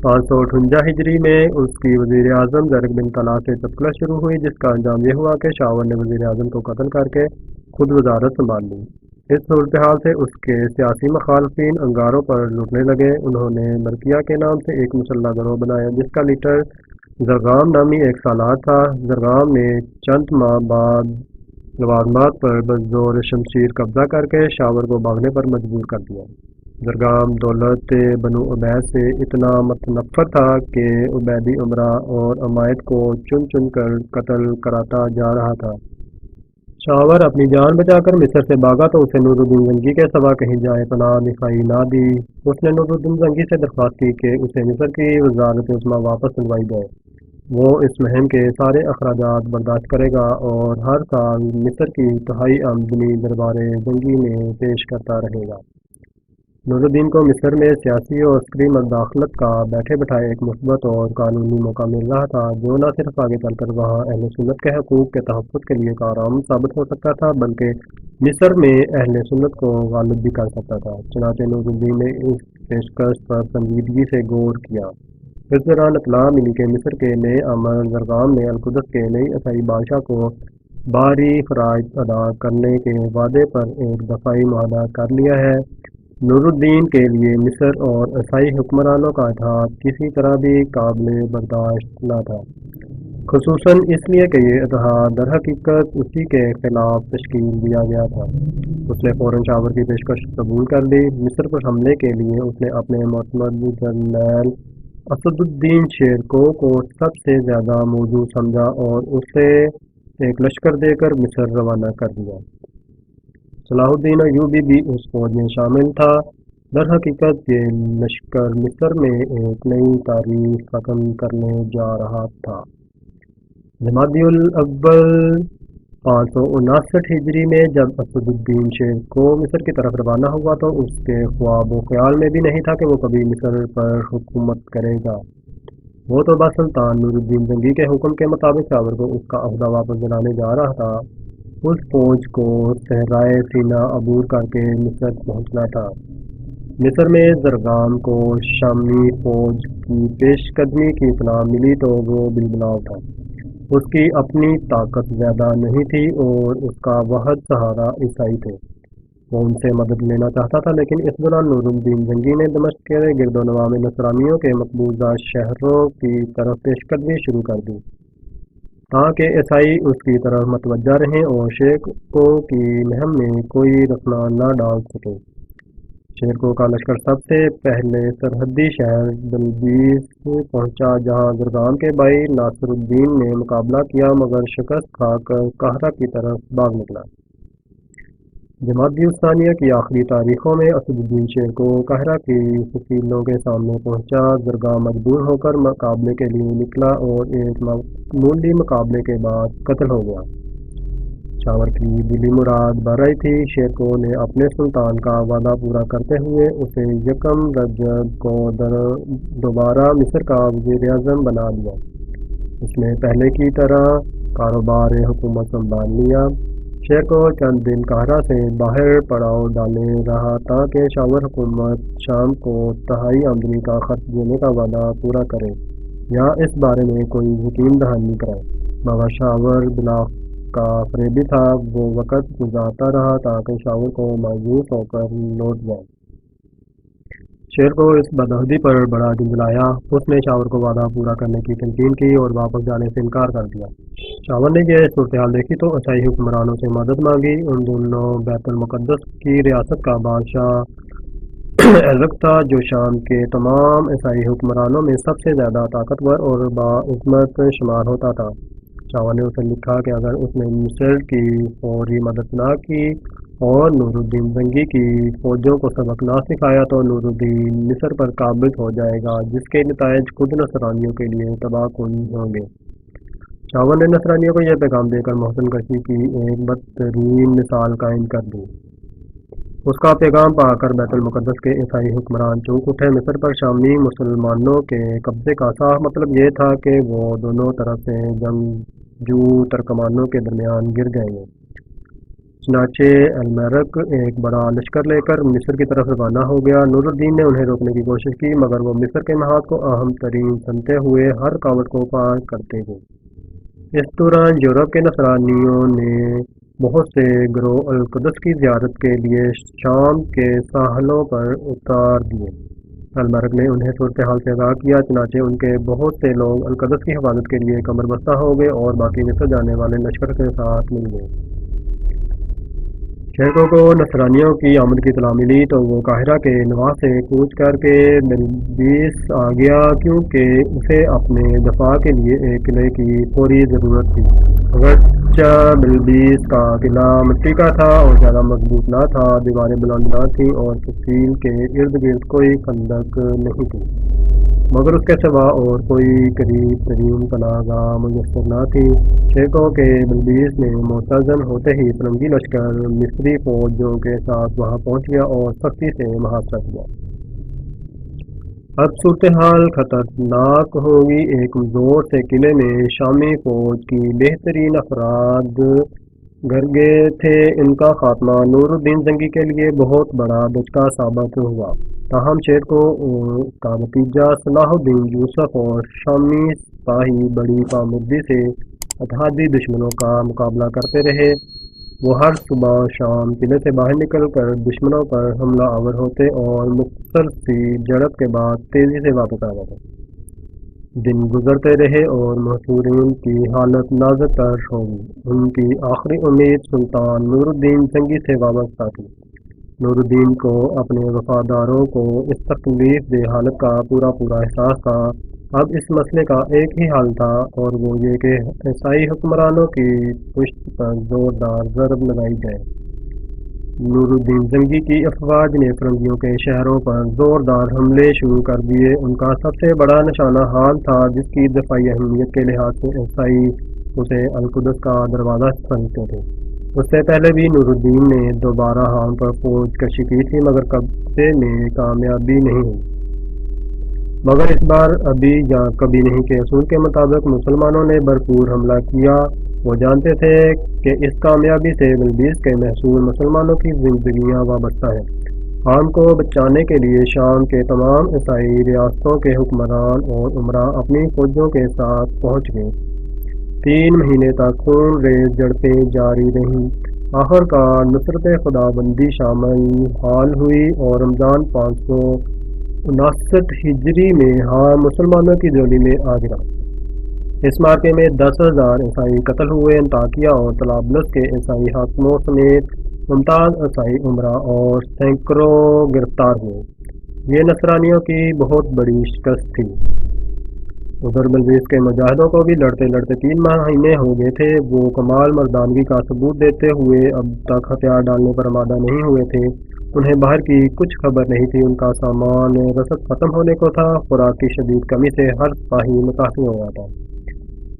558 ہجری میں اس کی وزیر اعظم زرق بن طلحہ سے تفکلس شروع ہوئی جس کا انجام یہ ہوا کہ شاور نے وزیر اعظم کو قتل کر کے خود وزارت سنبھال لی۔ اس صورتحال سے اس کے سیاسی مخالفین انگاروں پر لٹنے لگے۔ انہوں نے برقیہ کے نام سے ایک مسلح گروہ بنایا جس کا لیڈر زرغام نامی ایک سالار تھا۔ زرغام نے چند ماہ بعد لوازمات پر بزور شمشیر قبضہ کر کے شاور کو بھاگنے پر مجبور کر دیا۔ زرغام دولت بنو عبید سے اتنا متنفر تھا کہ عبیدی امراء اور عمائد کو چن چن کر قتل کراتا جا رہا تھا۔ شاور اپنی جان بچا کر مصر سے بھاگا تو اسے نور الدین زنگی کے سوا کہیں جائے پناہ دکھائی نہ دی۔ اس نے نور الدین زنگی سے درخواست کی کہ اسے مصر کی وزارت عظمیٰ واپس دلوائی جائے۔ وہ اس مہم کے سارے اخراجات برداشت کرے گا اور ہر سال مصر کی 1/3 آمدنی دربار زنگی میں پیش کرتا رہے گا۔ نور الدین کو مصر میں سیاسی اور عسکری مداخلت کا بیٹھے بٹھائے ایک مثبت اور قانونی موقع مل رہا تھا، جو نہ صرف آگے چل کر وہاں اہل سنت کے حقوق کے تحفظ کے لیے کارآمد ثابت ہو سکتا تھا، بلکہ مصر میں اہل سنت کو غالب بھی کر سکتا تھا۔ چنانچہ نور الدین نے اس پیشکش پر سنجیدگی سے غور کیا۔ اس دوران اطلاع ملی کہ مصر کے نئے امیر زرغام نے القدس کے نئی عیسائی بادشاہ کو بھاری خراج ادا کرنے کے وعدے پر ایک دفاعی معاہدہ کر لیا ہے۔ نور الدین کے لیے مصر اور عیسائی حکمرانوں کا اتحاد کسی طرح بھی قابل برداشت نہ تھا، خصوصاً اس لیے کہ یہ اتحاد در حقیقت اسی کے خلاف تشکیل دیا گیا تھا۔ اس نے فوراً شاور کی پیشکش قبول کر لی۔ مصر پر حملے کے لیے اس نے اپنے معتمد جرنیل اسد الدین شیرکو کو سب سے زیادہ موزوں سمجھا اور اسے ایک لشکر دے کر مصر روانہ کر دیا۔ صلاح الدین ایوبی بھی اس فوج میں شامل تھا۔ در حقیقت یہ لشکر مصر میں ایک نئی تاریخ ختم کرنے جا رہا تھا۔ جمادی الاول 559 ہجری میں جب اسد الدین شیرکو مصر کی طرف روانہ ہوا تو اس کے خواب و خیال میں بھی نہیں تھا کہ وہ کبھی مصر پر حکومت کرے گا۔ وہ تو بس سلطان نور الدین زنگی کے حکم کے مطابق شاور کو اس کا عہدہ واپس دلانے جا رہا تھا۔ اس فوج کو صحرائے سینا عبور کر کے مصر پہنچنا تھا۔ مصر میں زرغام کو شامی فوج کی پیش قدمی کی اطلاع ملی تو وہ بلبلا اٹھا۔ اس کی اپنی طاقت زیادہ نہیں تھی اور اس کا واحد سہارا عیسائی تھے۔ وہ ان سے مدد لینا چاہتا تھا، لیکن اس دوران نور الدین زنگی نے دمشق کے گرد و نواح میں نصرانیوں کے مقبوضہ شہروں کی طرف پیش قدمی شروع کر دی تاکہ عیسائی اس کی طرف متوجہ رہیں اور شیرکو کی مہم میں کوئی رخنہ نہ ڈال سکے۔ شیرکو کا لشکر سب سے پہلے سرحدی شہر بلبیس پہنچا، جہاں زرغام کے بھائی ناصر الدین نے مقابلہ کیا مگر شکست کھا کر قاہرہ کی طرف بھاگ نکلا۔ جمادی الثانیہ کی آخری تاریخوں میں اسد الدین شیرکو قاہرہ کی وکیلوں کے سامنے پہنچا۔ زرغام مجبور ہو کر مقابلے کے لیے نکلا اور ایک معمولی مقابلے کے بعد قتل ہو گیا۔ شاور کی دلی مراد بھر رہی تھی۔ شیرکو نے اپنے سلطان کا وعدہ پورا کرتے ہوئے اسے یکم رجب کو دوبارہ مصر کا وزیر اعظم بنا لیا۔ اس نے پہلے کی طرح کاروبار حکومت سنبھال لیا۔ شیرکو چند دن قاہرہ سے باہر پڑاؤ ڈالے رہا تاکہ شاور حکومت شام کو تہائی آمدنی کا خرچ دینے کا وعدہ پورا کرے یا اس بارے میں کوئی یقین دہانی کرائے، مگر شاور بلا کا فریبی تھا۔ وہ وقت گزارتا رہا تاکہ شاور کو مایوس ہو کر لوٹ جائے۔ شیرکو اس بدعہدی پر بڑا جھنجھلایا۔ اس نے شاور کو وعدہ پورا کرنے کی تلقین کی اور واپس جانے سے انکار کر دیا۔ شاور نے یہ صورتحال دیکھی تو عیسائی حکمرانوں سے مدد مانگی۔ ان دنوں بیت المقدس کی ریاست کا بادشاہ ایزک تھا، جو شام کے تمام عیسائی حکمرانوں میں سب سے زیادہ طاقتور اور باعظمت شمار ہوتا تھا۔ شاور نے اسے لکھا کہ اگر اس نے مصر کی فوری مدد نہ کی اور نور الدین زنگی کی فوجوں کو سبق نہ سکھایا تو نور الدین مصر پر قابض ہو جائے گا، جس کے نتائج خود نصرانیوں کے لیے تباہ کن ہوں گے۔ شاور نے نصرانیوں کو یہ پیغام دے کر محسن کشی کی ایک بدترین مثال قائم کر دی۔ اس کا پیغام پا کر بیت المقدس کے عیسائی حکمران چونک اٹھے۔ مصر پر شامی مسلمانوں کے قبضے کا صاف مطلب یہ تھا کہ وہ دونوں طرف سے جنگجو ترکمانوں کے درمیان گر جائیں گے۔ چنانچہ المرک ایک بڑا لشکر لے کر مصر کی طرف روانہ ہو گیا۔ نور الدین نے انہیں روکنے کی کوشش کی مگر وہ مصر کے محاذ کو اہم ترین سمجھتے ہوئے ہر رکاوٹ کو پار کرتے گئے۔ اس دوران یورپ کے نصرانیوں نے بہت سے گروہ القدس کی زیارت کے لیے شام کے ساحلوں پر اتار دیے۔ المرک نے انہیں صورتحال سے آگاہ کیا، چنانچہ ان کے بہت سے لوگ القدس کی حفاظت کے لیے کمر بستہ ہو گئے اور باقی مصر جانے والے لشکر کے ساتھ مل گئے۔ شیرکو کو نصرانیوں کی آمد کی اطلاع ملی تو وہ قاہرہ کے نواح سے کوچ کر کے بلبیس آ گیا، کیونکہ اسے اپنے دفاع کے لیے ایک قلعے کی فوری ضرورت تھی۔ اگرچہ بلبیس کا قلعہ مٹی کا تھا اور زیادہ مضبوط نہ تھا، دیواریں بلند نہ تھیں اور تفصیل کے ارد گرد کوئی خندق نہیں تھی۔ مگر اس کے سوا اور کوئی قریب ترین پناہ گاہ میسر نہ تھی۔ شیخوں کے بلبیس میں معتزن ہوتے ہی فرنگی لشکر مصری فوجوں کے ساتھ وہاں پہنچ گیا اور سختی سے محاصرہ کیا۔ اب صورتحال خطرناک ہوگی۔ ایک کمزور سے قلعے میں شامی فوج کی بہترین افراد گھر گئے تھے۔ ان کا خاتمہ نور الدین زنگی کے لیے بہت بڑا دھچکا ثابت ہوا۔ تاہم شیر کو اور اس کا بھتیجا صلاح الدین یوسف اور شامی سپاہی بڑی کارکردگی سے اتحادی دشمنوں کا مقابلہ کرتے رہے۔ وہ ہر صبح شام قلعے سے باہر نکل کر دشمنوں پر حملہ آور ہوتے اور مختصر سی جھڑپ کے بعد تیزی سے واپس آ جاتے۔ دن گزرتے رہے اور محصورین کی حالت نازک تر ہوگی۔ ان کی آخری امید سلطان نور الدین زنگی سے وابستہ تھی۔ نور الدین کو اپنے وفاداروں کو اس تکلیف دہ حالت کا پورا احساس تھا۔ اب اس مسئلے کا ایک ہی حل تھا اور وہ یہ کہ عیسائی حکمرانوں کی پشت پر زوردار ضرب لگائی جائے۔ نور الدین زنگی کی افواج نے فرنگیوں کے شہروں پر زوردار حملے شروع کر دیے۔ ان کا سب سے بڑا نشانہ حال تھا جس کی دفاعی اہمیت کے لحاظ سے عیسائی اسے القدس کا دروازہ سمجھتے تھے۔ اس سے پہلے بھی نور الدین نے دوبارہ حام پر فوج کشی کی تھی مگر قبضے میں کامیابی نہیں ہوئی۔ مگر اس بار ابھی یا کبھی نہیں کے اصول کے مطابق مسلمانوں نے بھرپور حملہ کیا۔ وہ جانتے تھے کہ اس کامیابی سے بلبیس کے محصول مسلمانوں کی زندگیاں وابستہ ہیں۔ حام کو بچانے کے لیے شام کے تمام عیسائی ریاستوں کے حکمران اور امراء اپنی فوجوں کے ساتھ پہنچ گئے۔ 3 مہینے تک خون ریز جھڑپیں جاری رہیں۔ آخر کار نصرت خدا بندی شامل حال ہوئی اور رمضان 559 ہجری میں حام مسلمانوں کی جولی میں آ گرا۔ اس معرکے میں 10,000 عیسائی قتل ہوئے۔ انطاکیہ اور طرابلس کے عیسائی حاکموں سمیت ممتاز عیسائی امراء اور سینکڑوں گرفتار ہوئے۔ یہ نصرانیوں کی بہت بڑی شکست تھی۔ ادھر بلبیس کے مجاہدوں کو بھی لڑتے لڑتے 3 مہینے ہو گئے تھے۔ وہ کمال مردانگی کا ثبوت دیتے ہوئے اب تک ہتھیار ڈالنے پر آمادہ نہیں ہوئے تھے۔ انہیں باہر کی کچھ خبر نہیں تھی۔ ان کا سامان رسد ختم ہونے کو تھا۔ خوراک کی شدید کمی سے ہر سپاہی متاثر ہو گیا تھا۔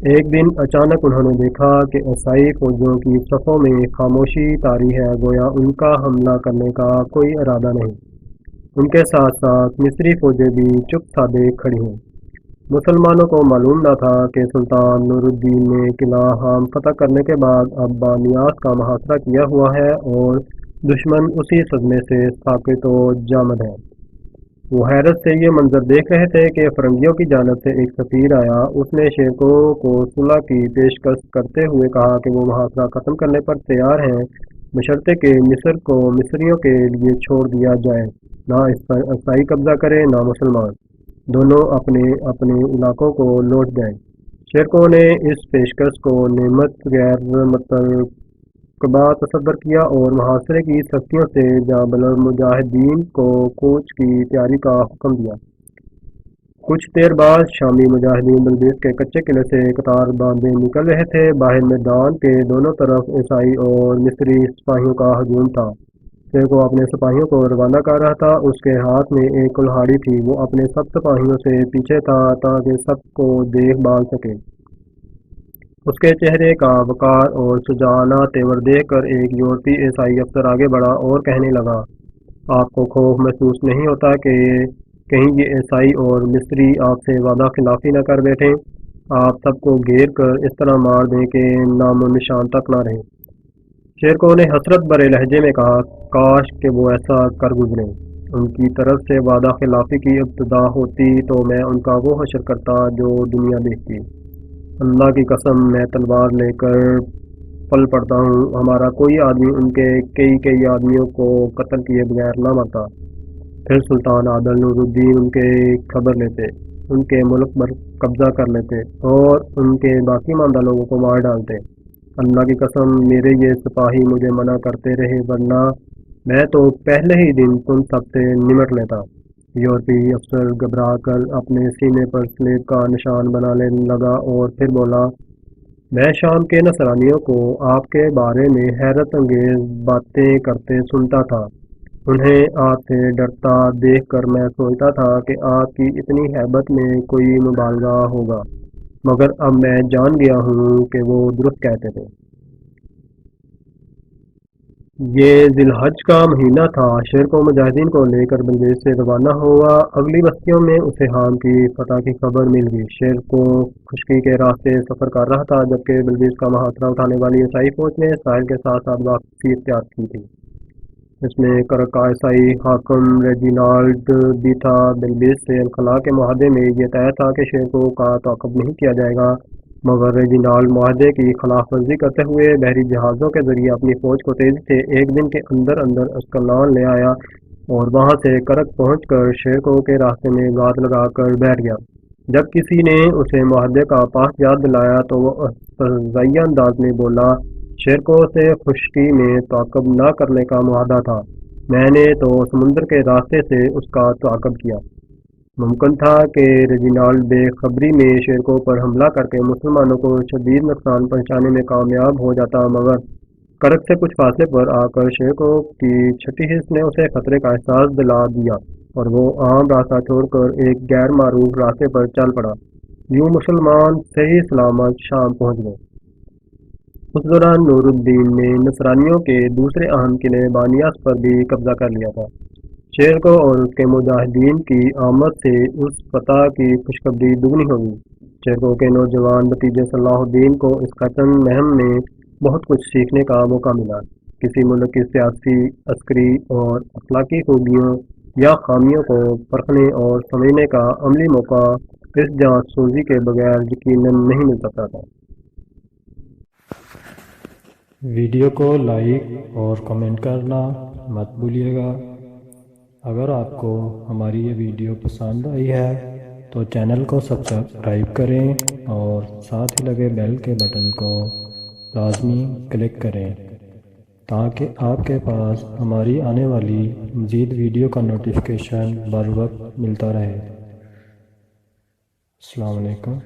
ایک دن اچانک انہوں نے دیکھا کہ عیسائی فوجوں کی صفوں میں خاموشی طاری ہے، گویا ان کا حملہ کرنے کا کوئی ارادہ نہیں۔ ان کے ساتھ ساتھ مصری فوجیں بھی چپ سادے کھڑی ہیں۔ مسلمانوں کو معلوم نہ تھا کہ سلطان نور الدین نے قلعہ حام فتح کرنے کے بعد اب بانیاس کا محاصرہ کیا ہوا ہے اور دشمن اسی صدمے سے ساکت و جامد ہے۔ وہ حیرت سے یہ منظر دیکھ رہے تھے کہ فرنگیوں کی جانب سے ایک سفیر آیا۔ اس نے شیخوں کو صلح کی پیشکش کرتے ہوئے کہا کہ وہ محاصرہ ختم کرنے پر تیار ہیں بشرطے کہ مصر کو مصریوں کے لیے چھوڑ دیا جائے، نہ اس پر عیسائی قبضہ کرے نہ مسلمان، دونوں اپنے اپنے علاقوں کو لوٹ جائیں۔ شیخوں نے اس پیشکش کو نعمت غیر مترقبہ تصور کیا اور محاصرے کی سختیوں سے جابل مجاہدین کو کوچ کی تیاری کا حکم دیا۔ کچھ دیر بعد شامی مجاہدین بلبیس کے کچے قلعے سے قطار باندھے نکل رہے تھے۔ باہر میدان کے دونوں طرف عیسائی اور مصری سپاہیوں کا ہجوم تھا۔ شیخو اپنے سپاہیوں کو روانہ کر رہا تھا۔ اس کے ہاتھ میں ایک کلہاڑی تھی۔ وہ اپنے سب سپاہیوں سے پیچھے تھا تاکہ سب کو دیکھ بھال سکے۔ اس کے چہرے کا وقار اور شجاعانہ تیور دیکھ کر ایک یورپی عیسائی افسر آگے بڑھا اور کہنے لگا، آپ کو خوف محسوس نہیں ہوتا کہ کہیں یہ عیسائی اور مصری آپ سے وعدہ خلافی نہ کر بیٹھیں؟ آپ سب کو گھیر کر اس طرح مار دیں کہ نام و نشان تک نہ رہے۔ شیرکو نے حسرت بھرے لہجے میں کہا، کاش کہ وہ ایسا کر گزریں۔ ان کی طرف سے وعدہ خلافی کی ابتدا ہوتی تو میں ان کا وہ حشر کرتا جو دنیا دیکھتی۔ اللہ کی قسم میں تلوار لے کر پل پڑتا ہوں، ہمارا کوئی آدمی ان کے کئی آدمیوں کو قتل کیے بغیر نہ مرتا۔ پھر سلطان عادل نور الدین ان کے خبر لیتے، ان کے ملک پر قبضہ کر لیتے اور ان کے باقی ماندہ لوگوں کو مار ڈالتے۔ اللہ کی قسم میرے یہ سپاہی مجھے منع کرتے رہے، ورنہ میں تو پہلے ہی دن تم سب سے نمٹ لیتا۔ یورپی افسر گھبرا کر اپنے سینے پر سلیب کا نشان بنانے لگا اور پھر بولا، میں شام کے نصرانیوں کو آپ کے بارے میں حیرت انگیز باتیں کرتے سنتا تھا۔ انہیں آپ سے ڈرتا دیکھ کر میں سوچتا تھا کہ آپ کی اتنی ہیبت میں کوئی مبالغہ ہوگا، مگر اب میں جان گیا ہوں کہ وہ درست کہتے تھے۔ یہ ذی الحج کا مہینہ تھا۔ شیر کو مجاہدین کو لے کر بلبیس سے روانہ ہوا۔ اگلی بستیوں میں اسے حام کی فتح کی خبر مل گئی۔ شیر کو خشکی کے راستے سفر کر رہا تھا، جبکہ بلبیس کا محاصرہ اٹھانے والی عیسائی فوج نے ساحل کے ساتھ ساتھ واپسی اختیار کی تھی۔ اس میں کرک کا عیسائی حاکم ریجینالڈ بھی تھا۔ بلبیس سے انخلا کے معاہدے میں یہ طے تھا کہ شیر کو کا تعاقب نہیں کیا جائے گا، مگر ریجینالڈ معاہدے کی خلاف ورزی کرتے ہوئے بحری جہازوں کے ذریعے اپنی فوج کو تیزی سے ایک دن کے اندر اندر اسکلان لے آیا اور وہاں سے کرک پہنچ کر شیرکو کے راستے میں گھات لگا کر بیٹھ گیا۔ جب کسی نے اسے معاہدے کا پاس یاد دلایا تو وہ استہزائیہ انداز میں بولا، شیرکو سے خشکی میں تعاقب نہ کرنے کا معاہدہ تھا، میں نے تو سمندر کے راستے سے اس کا تعاقب کیا۔ ممکن تھا کہ ریجینالڈ بے خبری میں شیرکو پر حملہ کر کے مسلمانوں کو شدید نقصان پہنچانے میں کامیاب ہو جاتا، مگر کرک سے کچھ فاصلے پر آ کر شیرکو کی چھٹی حص نے اسے خطرے کا احساس دلا دیا اور وہ عام راستہ چھوڑ کر ایک غیر معروف راستے پر چل پڑا۔ یوں مسلمان صحیح سلامت شام پہنچ گئے۔ اس دوران نور الدین نے نصرانیوں کے دوسرے اہم قلعے بانیاس پر بھی قبضہ کر لیا تھا۔ شیرکو اور اس کے مجاہدین کی آمد سے اس فتح کی خوشخبری دگنی ہو گئی۔ شیرکو کے نوجوان بھتیجے صلاح الدین کو اس قتل مہم میں بہت کچھ سیکھنے کا موقع ملا۔ کسی ملک کی سیاسی، عسکری اور اخلاقی خوبیوں یا خامیوں کو پرکھنے اور سمجھنے کا عملی موقع اس جاسوسی کے بغیر یقیناً نہیں مل سکتا تھا۔ ویڈیو کو لائک اور کمنٹ کرنا مت بھولیے گا۔ اگر آپ کو ہماری یہ ویڈیو پسند آئی ہے تو چینل کو سبسکرائب کریں اور ساتھ ہی لگے بیل کے بٹن کو لازمی کلک کریں تاکہ آپ کے پاس ہماری آنے والی مزید ویڈیو کا نوٹیفیکیشن بر وقت ملتا رہے۔ السلام علیکم۔